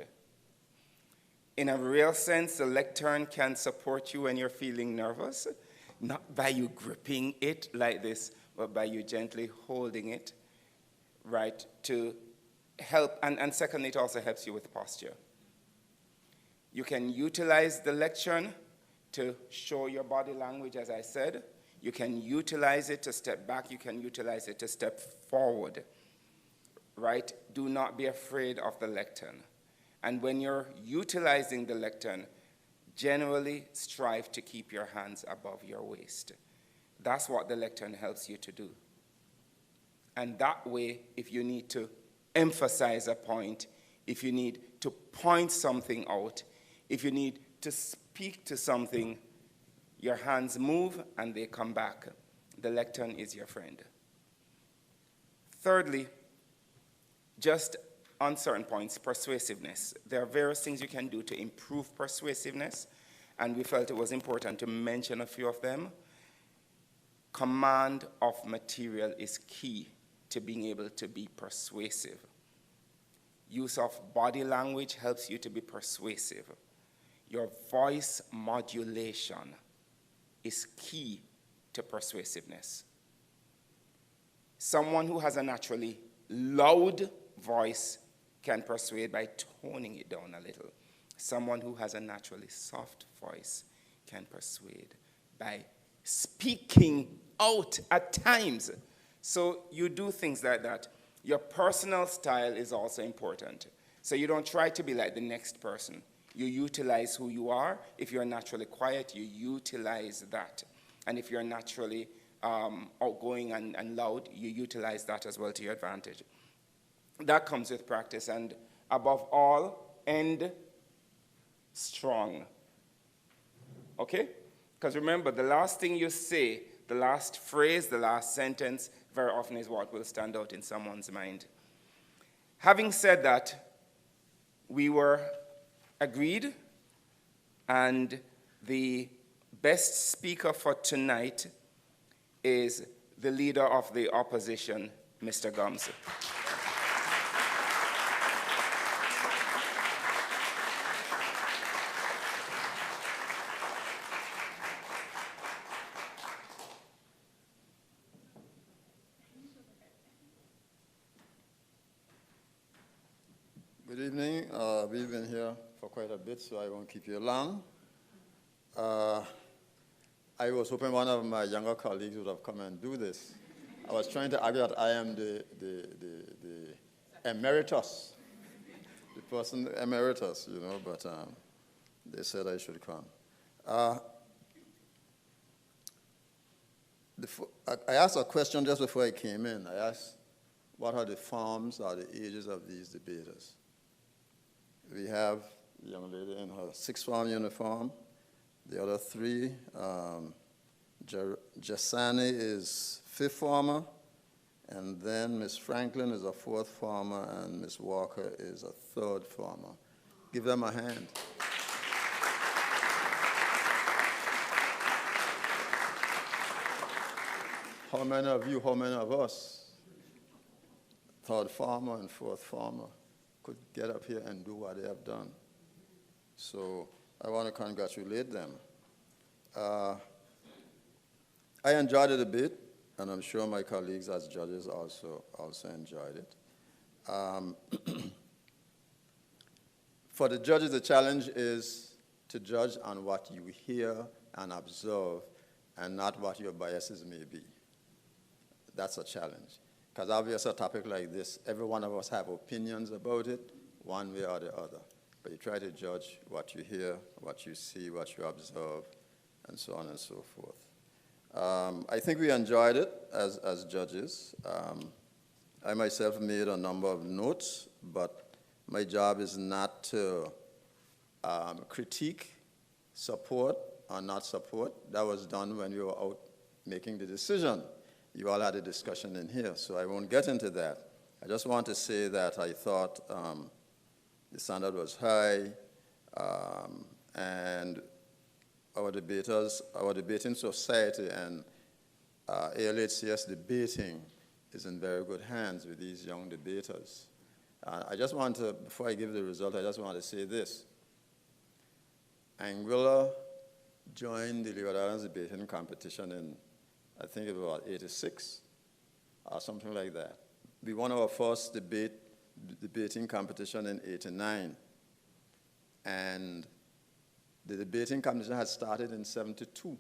In a real sense, the lectern can support you when you're feeling nervous, not by you gripping it like this, but by you gently holding it, right, to help. And secondly, it also helps you with posture. You can utilize the lectern to show your body language, as I said. You can utilize it to step back. You can utilize it to step forward, right? Do not be afraid of the lectern. And when you're utilizing the lectern, generally strive to keep your hands above your waist. That's what the lectern helps you to do. And that way, if you need to emphasize a point, if you need to point something out, if you need to speak to something, your hands move and they come back. The lectern is your friend. Thirdly, just on certain points, persuasiveness. There are various things you can do to improve persuasiveness, and we felt it was important to mention a few of them. Command of material is key to being able to be persuasive. Use of body language helps you to be persuasive. Your voice modulation is key to persuasiveness. Someone who has a naturally loud voice can persuade by toning it down a little. Someone who has a naturally soft voice can persuade by speaking out at times. So you do things like that. Your personal style is also important. So you don't try to be like the next person. You utilize who you are. If you're naturally quiet, you utilize that. And if you're naturally outgoing and loud, you utilize that as well to your advantage. That comes with practice. And above all, end strong. Okay? Because remember, the last thing you say, the last phrase, the last sentence, very often is what will stand out in someone's mind. Having said that, we were agreed, and the best speaker for tonight is the leader of the opposition, Mr. Gums. Good evening. We've been here for quite a bit, so I won't keep you long. I was hoping one of my younger colleagues would have come and do this. I was trying to argue that I am the emeritus, the person emeritus, you know, but they said I should come. I asked a question just before I came in. I asked, what are the forms or the ages of these debaters? We have the young lady in her sixth form uniform. The other three, Jasani is fifth former, and then Miss Franklin is a fourth former, and Miss Walker is a third former. Give them a hand. How many of you, how many of us, third former and fourth former, could get up here and do what they have done? So I want to congratulate them. I enjoyed the debate, and I'm sure my colleagues as judges also enjoyed it. For the judges, the challenge is to judge on what you hear and observe and not what your biases may be. That's a challenge. Because obviously a topic like this, every one of us have opinions about it, one way or the other. But you try to judge what you hear, what you see, what you observe, and so on and so forth. I think we enjoyed it as judges. I myself made a number of notes, but my job is not to critique, support, or not support. That was done when we were out making the decision. You all had a discussion in here, so I won't get into that. I just want to say that I thought the standard was high, and our debaters, our debating society and ALHCS debating is in very good hands with these young debaters. I just want to, before I give the result, I just want to say this. Anguilla joined the Rebuttals debating competition in, I think it was about 86 or something like that. We won our first debating competition in 89. And the debating competition had started in 72.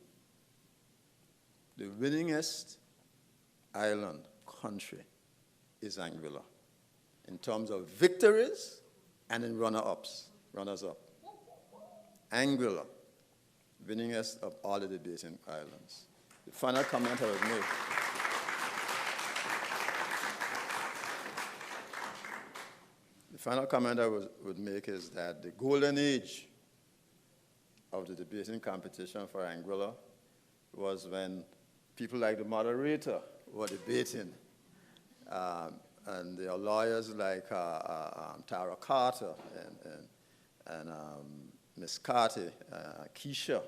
The winningest island country is Anguilla in terms of victories and in runners-up. Anguilla, winningest of all the debating islands. The final comment I would make. The final comment I would make is that the golden age of the debating competition for Anguilla was when people like the moderator were debating, and there are lawyers like Tara Carter and Miss Carty, Keisha,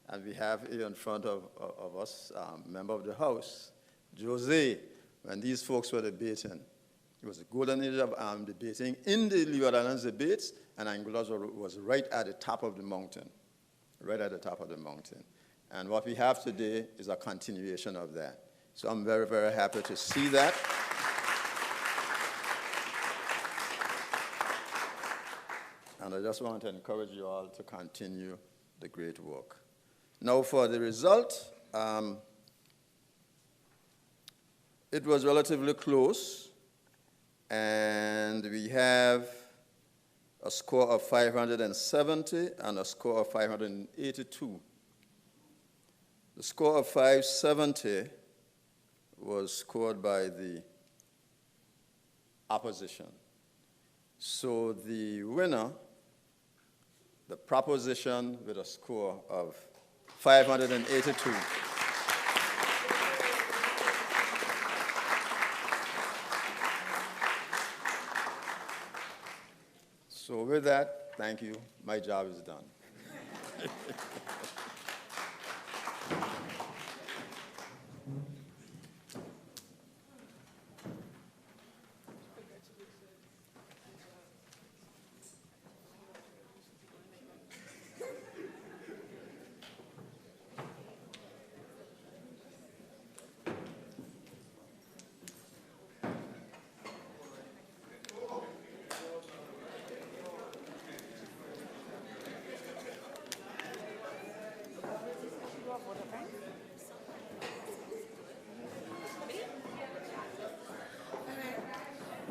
and we have here in front of us, member of the House, Jose. When these folks were debating, it was a golden age of debating in the Rebuttals debates, and Anguilla was right at the top of the mountain. Right at the top of the mountain. And what we have today is a continuation of that. So I'm very, very happy to see that. And I just want to encourage you all to continue the great work. Now for the result, it was relatively close, and we have a score of 570 and a score of 582. The score of 570 was scored by the opposition. So the winner, the proposition with a score of 582. So with that, thank you. My job is done.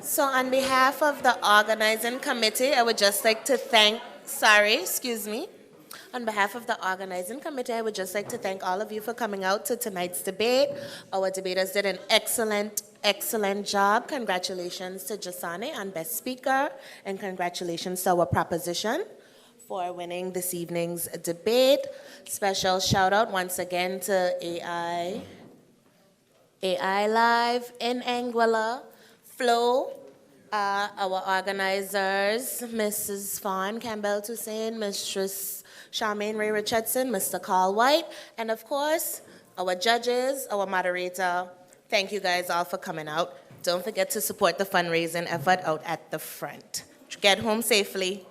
So on behalf of the organizing committee, I would just like to thank, On behalf of the organizing committee, I would just like to thank all of you for coming out to tonight's debate. Our debaters did an excellent job. Congratulations to Jasane on Best Speaker, and congratulations to our proposition for winning this evening's debate. Special shout out once again to AI Live in Anguilla, Flo, our organizers, Mrs. Fawn Campbell Toussaint, Mistress Charmaine Ray Richardson, Mr. Carl White, and of course, our judges, our moderator. Thank you guys all for coming out. Don't forget to support the fundraising effort out at the front. Get home safely.